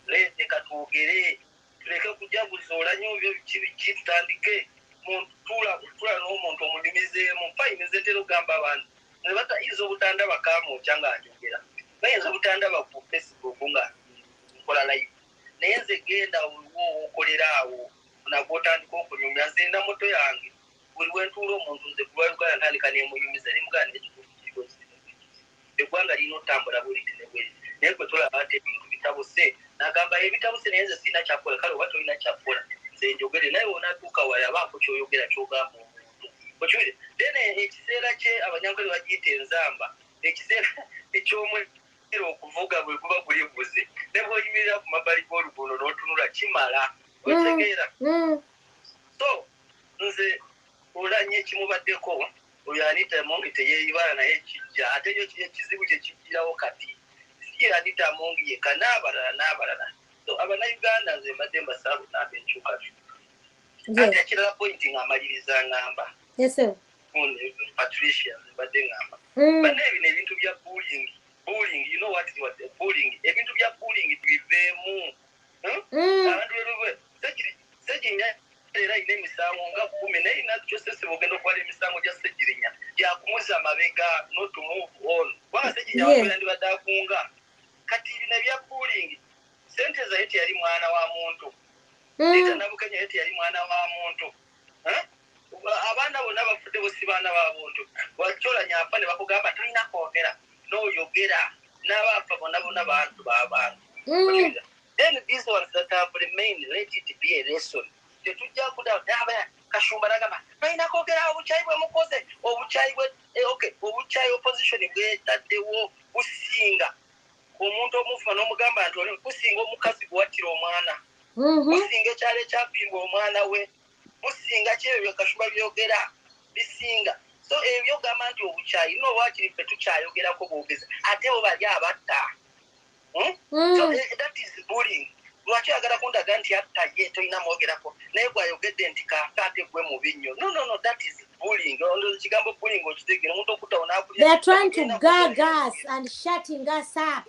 Leka twogere tuleke kujaguza Olounyah obyo biki tutandike tula n'omuntu omunyumizeemu mpayinza etera okugamba abantu ne batayiza obutanda bakaamu okyanga anjogera bayinza obutandaba ku Facebook nga nkola live naye nze genda oliwo okolera awo nagwo otandika okunyumya nze nda moto yange buli wentuula omuntu nze kulwalugala ntandika nemuyumiza nemuganda ekituufu eggwanga lirina otambula buliti nebweri naye kwe tolaba ate ebintu bitabuse nagamba ebitabuse naye nze sirina kyakola kale oba tolina kyakola nze njogere naye onatuuka wayabaako kyoyogera kyogamba omuntu okiwire then ekiseera kye abanyankole bagiyita enzamba ekiseera ekyomwero okuvuga bwe guba gulibuze ne bw'oyimirira ku mabbali g'oluguudo n'otunula kimala otegeera so nze Olounyah ekimubaddeko oyo Anita Mongi teyeeyibala naye kijja ate ekizibu kye kijjirawo kati si Anita Mongi yekka n'abalala so abannayuganda nze mbadde mbasaba bunaaba enkyukakyuka ate ekirala pointi ng'amaliriza ngamba Patricia nze mbadde ngamba banne ebino ebintu bya bullying bullying, you know what it was, bullying. Ebintu bya bullying tubivemu. Abantu Segirinya era ine misango nga 10 naye nakyo sese bogenda okwala emisango gya Segirinya yakumuza mabega not to move on. Kwa Segirinya wabula ndi badakunga. Kati bino bya bullying sente za eti yali mwana wa muntu. Lita nabukanya eti yali mwana wa muntu. Abana bonna bafudde bosi baana ba muntu. Wachola nyafa ne bakugamba tulina kwogera. No yogera. N'abafa bonna bantu b'abantu. Then these ones that have remained, let it be a lesson. Tetujja kuda kashumba nagamba tulina kwogera obuchayi bwe mukoze obuchayi bwe obuchayi opposition bwe taddewo businga omuntu omufa n'omugamba nti kusinga omukazi gwattira omwana kusinga ekyalo ekyapimba omwana we kusinga kyebyo kashumba byogera bisinga. So ebyo gamba nti obuchayi no wakiri ffe tukyayogerako bwogeza ate bo bali abatta. So that is bullying. Lwaki agala kundaga nti atta ye tolina mwogerako naye gwayogedde nti kaate gwe mu binnyo. No, that is bullying. Ondoza kigambo bullying okitegere omuntu okutta They are trying to gag us and shutting us up.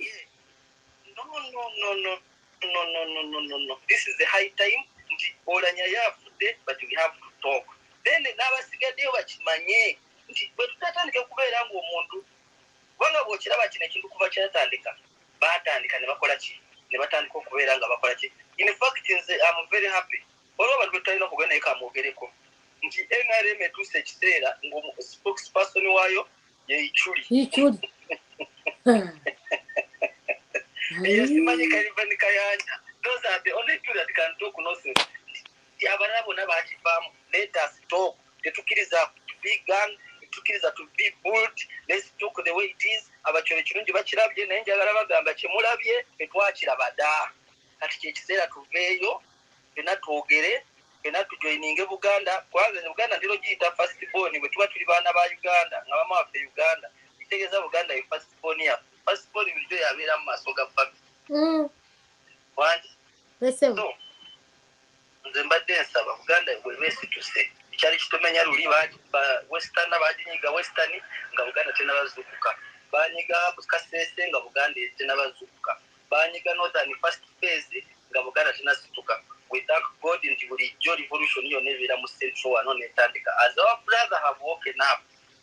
No. This is the high time. Nti Olounyah yafudde, but we have to talk. Then n'abasigaddeyo bakimanye nti bwe tutatandika okubeera ng'omuntu kubanga bw'okiraba kino ekintu kuva kyatandika baatandika ne bakola ki ne batandika okubeera nga bakola ki. In fact I'm very happy olwo abantu betalina kugenda naye kamwogereko nti NRM etuuse ekiseera spokesperson waayo ye Ichuli. Simanyi Kalivani Kayanja. Those are the only two that can talk nonsense. Abalala bonna bakivaamu. Let us talk. Tetukkiriza to be gang, tetukkiriza to be bullied. Let's talk the way it is. Abakyolo ekirungi bakirabye naye njagala bagamba kyemulabye tetwakiraba dda. Kati kyekiseera tuveeyo fenna twogere fenna tujoyininge Buganda. Kubanga Buganda ndiro giyita first born bwe tuba tuli baana ba Uganda nga bama waffe Uganda. Kitegeeza Buganda ye first born yaffe. First born bulijjo yabeera mu maaso ga family. Wangi. So nze mbadde nsaba Buganda bwe beesituse ekyali kitumenya luli western baginyiga western nga Buganda tenabazuukuka. Banyiga Kasese nga Buganda tenabazuukuka. Banyiga northern first phase nga Buganda tenasituka. We thank God nti bulijjo revolution yonna ebeera mu central wano netandika. As our brother have woken up,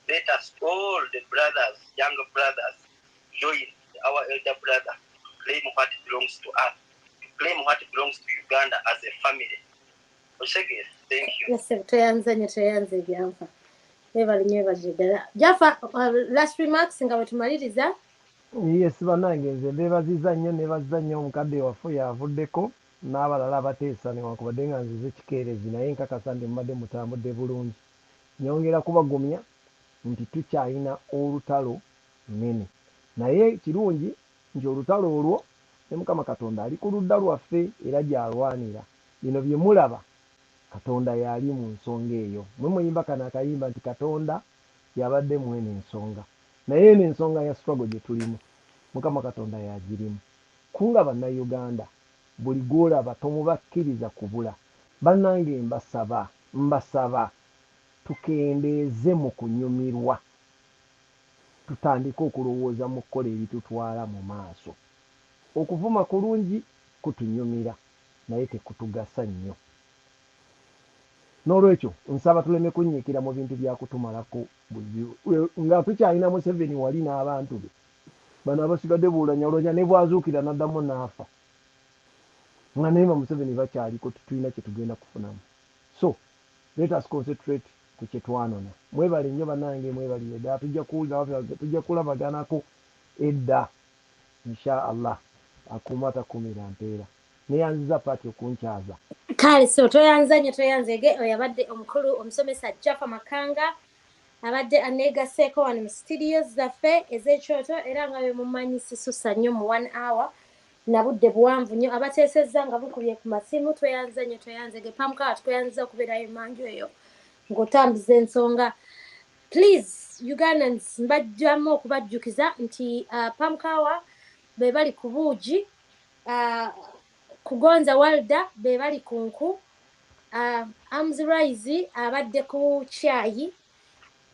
let us all the brothers, younger brothers, join our elder brother to claim what belongs to us, to claim what belongs to Uganda as a family. Oshege, thank you. Yes, tuyanze Jaffa. Jaffa, last remarks nga wetumaliriza. Yes, banange nze mbeebaziza nnyo neebaziza nnyo omukadde waffe yavuddeko n'abalala abateesa newankubadde nga nzize kikeerezi naye nkakasa ndi mbadde mutambudde bulungi. Nyongera kubagumya nti tukyalina olutalo nnene naye kirungi nti olutalo olwo ne Mukama Katonda ali ku ludda lwaffe era gy'alwanira. Bino bye mulaba Katonda yali mu nsonga eyo. Mwe muyimba kana akayimba nti Katonda yabadde mwene ensonga naye eno ensonga ya struggle gye tulimu Mukama Katonda yagirimu. Kunga bannayuganda buli gw'olaba tomubakkiriza kubula. Bannange mbasaba tukendeeze mu kunyumirwa tutandike okulowooza mu kukola ebitutwala mu maaso. Okuvuma kulungi kutunyumira naye tekutugasa nnyo. N'olwekyo nsaba tuleme kunyiikira mu bintu byakutumalako nga tukyalina Museveni wali n'abantu be bano abasigadde Olounyah ne bwazuukira n'addamu n'afa nga naye Museveni bakyaliko tulina kye tugenda kufunamu. So let us concentrate ku kye twanona. Mwebale nnyo bannange, mwebaliye ddala. Tujja kulabaganako edda insha Allah. Akuuma atakuumira mpeera. Neyanziza Paati okunkyaza. Kale so toyanzege oyo abadde omukulu omusomesa Jaffa Makanga abadde aneegaseeko wano mu studios zaffe ez'ekyoto era nga bwe mumanyi sisusa nnyo mu 1 hour na budde buwanvu nnyo abateesezza nga bukubye ku masimu. Toyanzege Pamkawa tweyanziza okubeerayo emanju eyo ng'otambuza ensonga. Please Ugandans mbajjamu okubajjukiza nti Pamkawa be bali ku Buugi, Kugonza Walda be bali ku Nku, Amzirazi abadde ku Kyayi,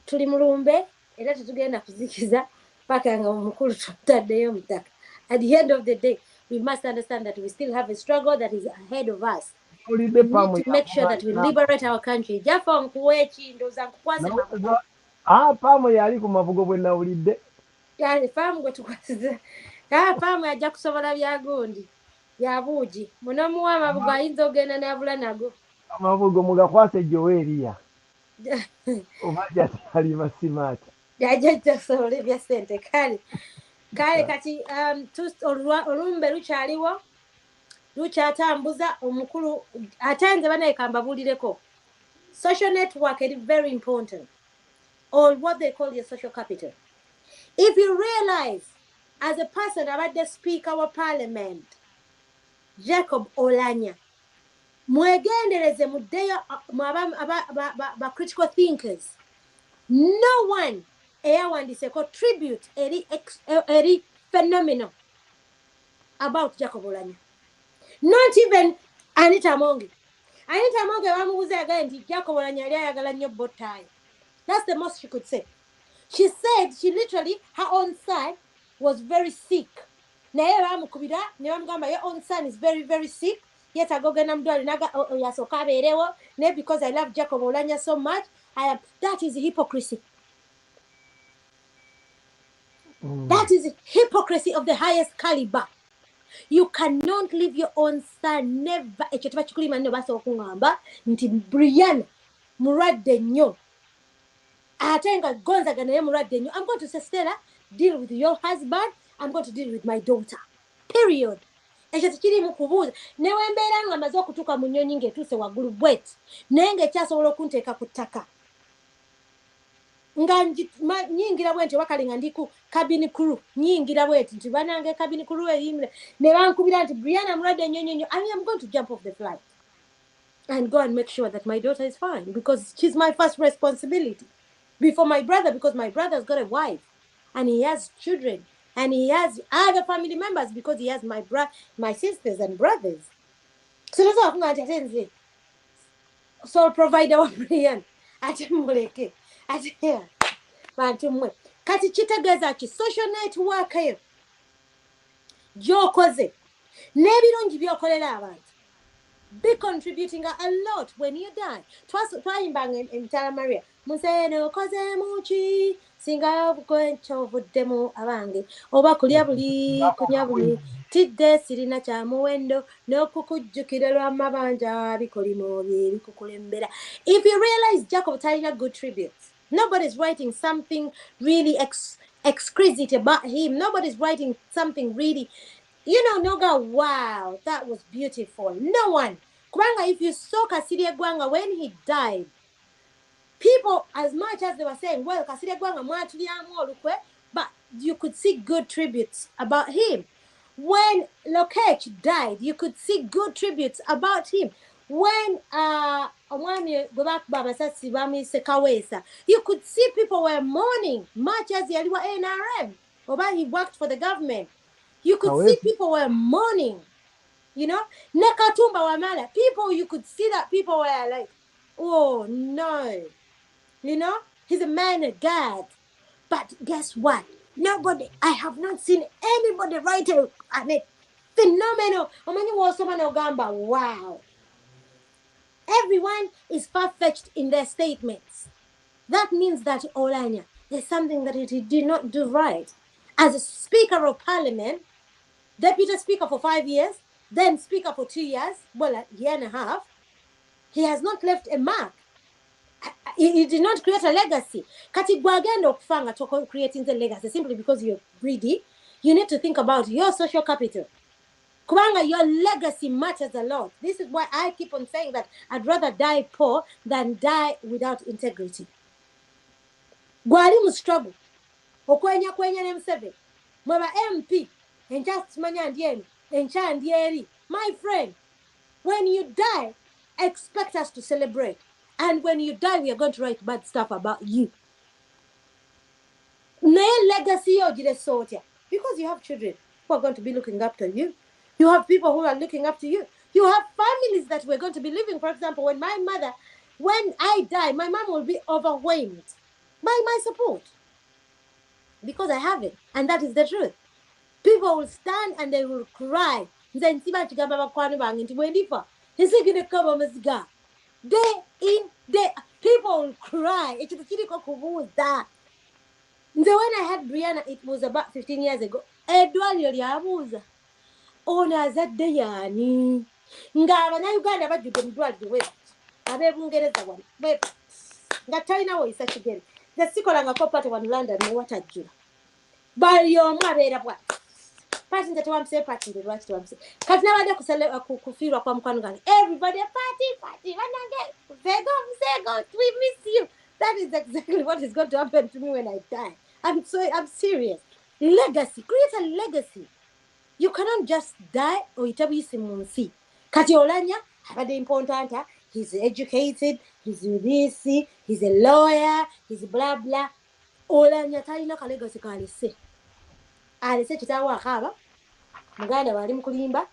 tuli Mulumbe era tetugenda kuzikiza paka nga omukulu tutaddeyo mutaka. At the end of the day, we must understand that we still have a struggle that is ahead of us. We Olidde need paamu to make sure that we liberate our country. Jaffa nkuwe ekindoza nkukwase mabugo. Paamu yali ku mabugo bwe nawulidde. Yani paamu gwe tukwasiza. Paamu ajja kusobola bya gundi. Bya buugi. Munomuwa amabugo ayinza ogenda n'abula nago. Amabugo mugakwase Joweeriya. Oba jati ali masimaati. Yajja kusobola ebya ssente kale. Kale kati olumbe lukyaliwo. Lukyatambuza omukulu ate nze banaye kambabuulireko. Social network is very important, or what they call your social capital. If you realize, as a person about the Speaker of Parliament, Jacob Olounyah, mwegendereze muddeyo ba critical thinkers. No one eyawandiseko tribute eri phenomenal about Jacob Olounyah. Not even Anita Monge. Anita Monge wamubuza again nti Jacob Olounyah yali ayagala nnyo bottayi. That's the most she could say. She said she literally, her own son was very sick. Naye bamukubira ne bamugamba your own son is very, very sick. Yet agogenda mudwali naga yasoka abeerewo. Ne because I love Jacob Olounyah so much, that is hypocrisy. That is hypocrisy of the highest caliber. You cannot leave your own son, never. Ekyo tebakikulima nnyo basobola okungamba nti Brianna mulwadde nnyo. Ate nga gonzaga naye mulwadde nnyo. I'm going to say, Stella, deal with your husband. I'm going to deal with my daughter. Period. Ekyo tekirimu kubuuza. Ne wembeera nga maze okutuuka mu nnyonyi ng'etuuse waggulu bwet. Naye ng'ekyasobola okunteeka ku ttaka. Nga nyingira bwenti wakali nga ndi ku cabin crew. Nyingira bwenti nti banange cabin crew eyimira. Ne bankubira nti Brianna mulwadde nnyo. I am going to jump off the flight and go and make sure that my daughter is fine, because she's my first responsibility before my brother, because my brother's got a wife and he has children and he has other family members because he has my sisters and brothers. So that's what I'm going to sole provider wa Brian ate muleke ate bantu mwe kati kitegeeza ki social network yo gyokoze n'ebirungi byokolera abantu. Be contributing a lot when you die. Twayimbanga emitala Maria museno koze muki singa kwenchovuddemu abange oba kulya buli kunya buli tidde sirina kya muwendo n'okukujjukira lw'amabanja bikolimo bye bikukulembera. If you realize Jacob talina good tributes, nobody's writing something really exquisite about him. Nobody's writing something really, noga, wow, that was beautiful. No one. Kubanga, if you saw Kasirye Gwanga when he died, people, as much as they were saying, well, Kasirye Gwanga mwatulyamu olukwe, but you could see good tributes about him. When Lokech died, you could see good tributes about him. When Omwami Baba Masasi Bami Sekawesa, you could see people were mourning, much as Yaliwa NRM, or he worked for the government. You could see people were mourning, Nekatumba Wamala, people, you could see that people were like, oh no, he's a man of God. But guess what? Nobody, I have not seen anybody write a phenomenal, wow. Everyone is far-fetched in their statements. That means that Olounyah, there's something that he did not do right. As a Speaker of Parliament, Deputy Speaker for 5 years, then Speaker for 2 years, well, a year and a half, he has not left a mark. He did not create a legacy. Kati gwagenda okufanga to creating the legacy simply because you're greedy. You need to think about your social capital. Kubanga, your legacy matters a lot. This is why I keep on saying that I'd rather die poor than die without integrity. Gwali mu struggle. Okwenya ne Museveni. Mwaba MP. And just manyandieni. And chandieri. My friend, when you die, expect us to celebrate. And when you die, we are going to write bad stuff about you. Nae legacy because you have children who are going to be looking up to you. You have people who are looking up to you. You have families that we're going to be living. For example, when I die, my mom will be overwhelmed by my support. because I haven't, and that is the truth. People will stand and they will cry. Nze nsiba kigamba bakwano bange nti bwe ndifa nsigire kaba amaziga. Day in, day people will cry. Ekintu kiriko kubuuza. Nze when I had Brianna, it was about 15 years ago. Eddwaliro lyabuuza. Ono azadde yaani. Ng'Abannayuganda bajjudde mu ddwaliro bwe bati. Ab'Ebungereza wano bwe bati. Nga talina woyisa kigere. Nze sikolangako pati wano London ne watajjula. Bali omu abeera bwati. Pati nze tewamusee pati nze lwaki tewamusee. Kati n'abadde kufiirwa kwa mukwano gange. Everybody party. Bannange, Sego, we miss you. That is exactly what is going to happen to me when I die. I'm serious. Legacy. Create a legacy. You cannot just die or itabuyise mu nsi. Kati Olounyah abadde important. He's educated. He's this. He's a lawyer. He's blah blah. Olounyah talina ka legacy kalese. Alese kitaawe akaaba. Muganda bali mu kulimba.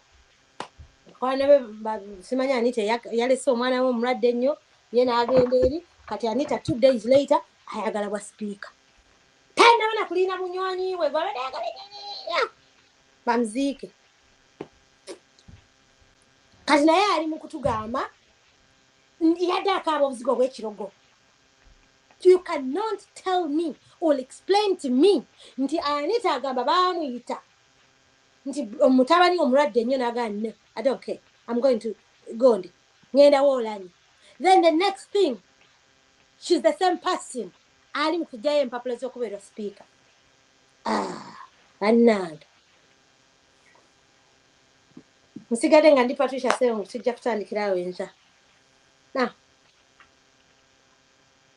Kwana be simanya Anita yalese omwana we omulwadde nnyo. Ye n'agenda eri. Kati Anita 2 days later ayagala bwa speaker. Tena wana kulina munywanyi we gwabadde ayagala. Bamziike. Kati naye ali mu kutugamba yadde akaaba obuzigo bw'ekirogo. You cannot tell me or explain to me nti Anita agamba baamuyita nti mutabani omulwadde nnyo n'agamba no, I don't care. I'm going to Gondi. Ngenda Olounyah. Then the next thing, she's the same person. Ali mu kujjayo empapula z'okubeera speaker. Annanga. Nsigadde nga ndi Patricia Sseyo sijja kutandikirawo enkya. Now,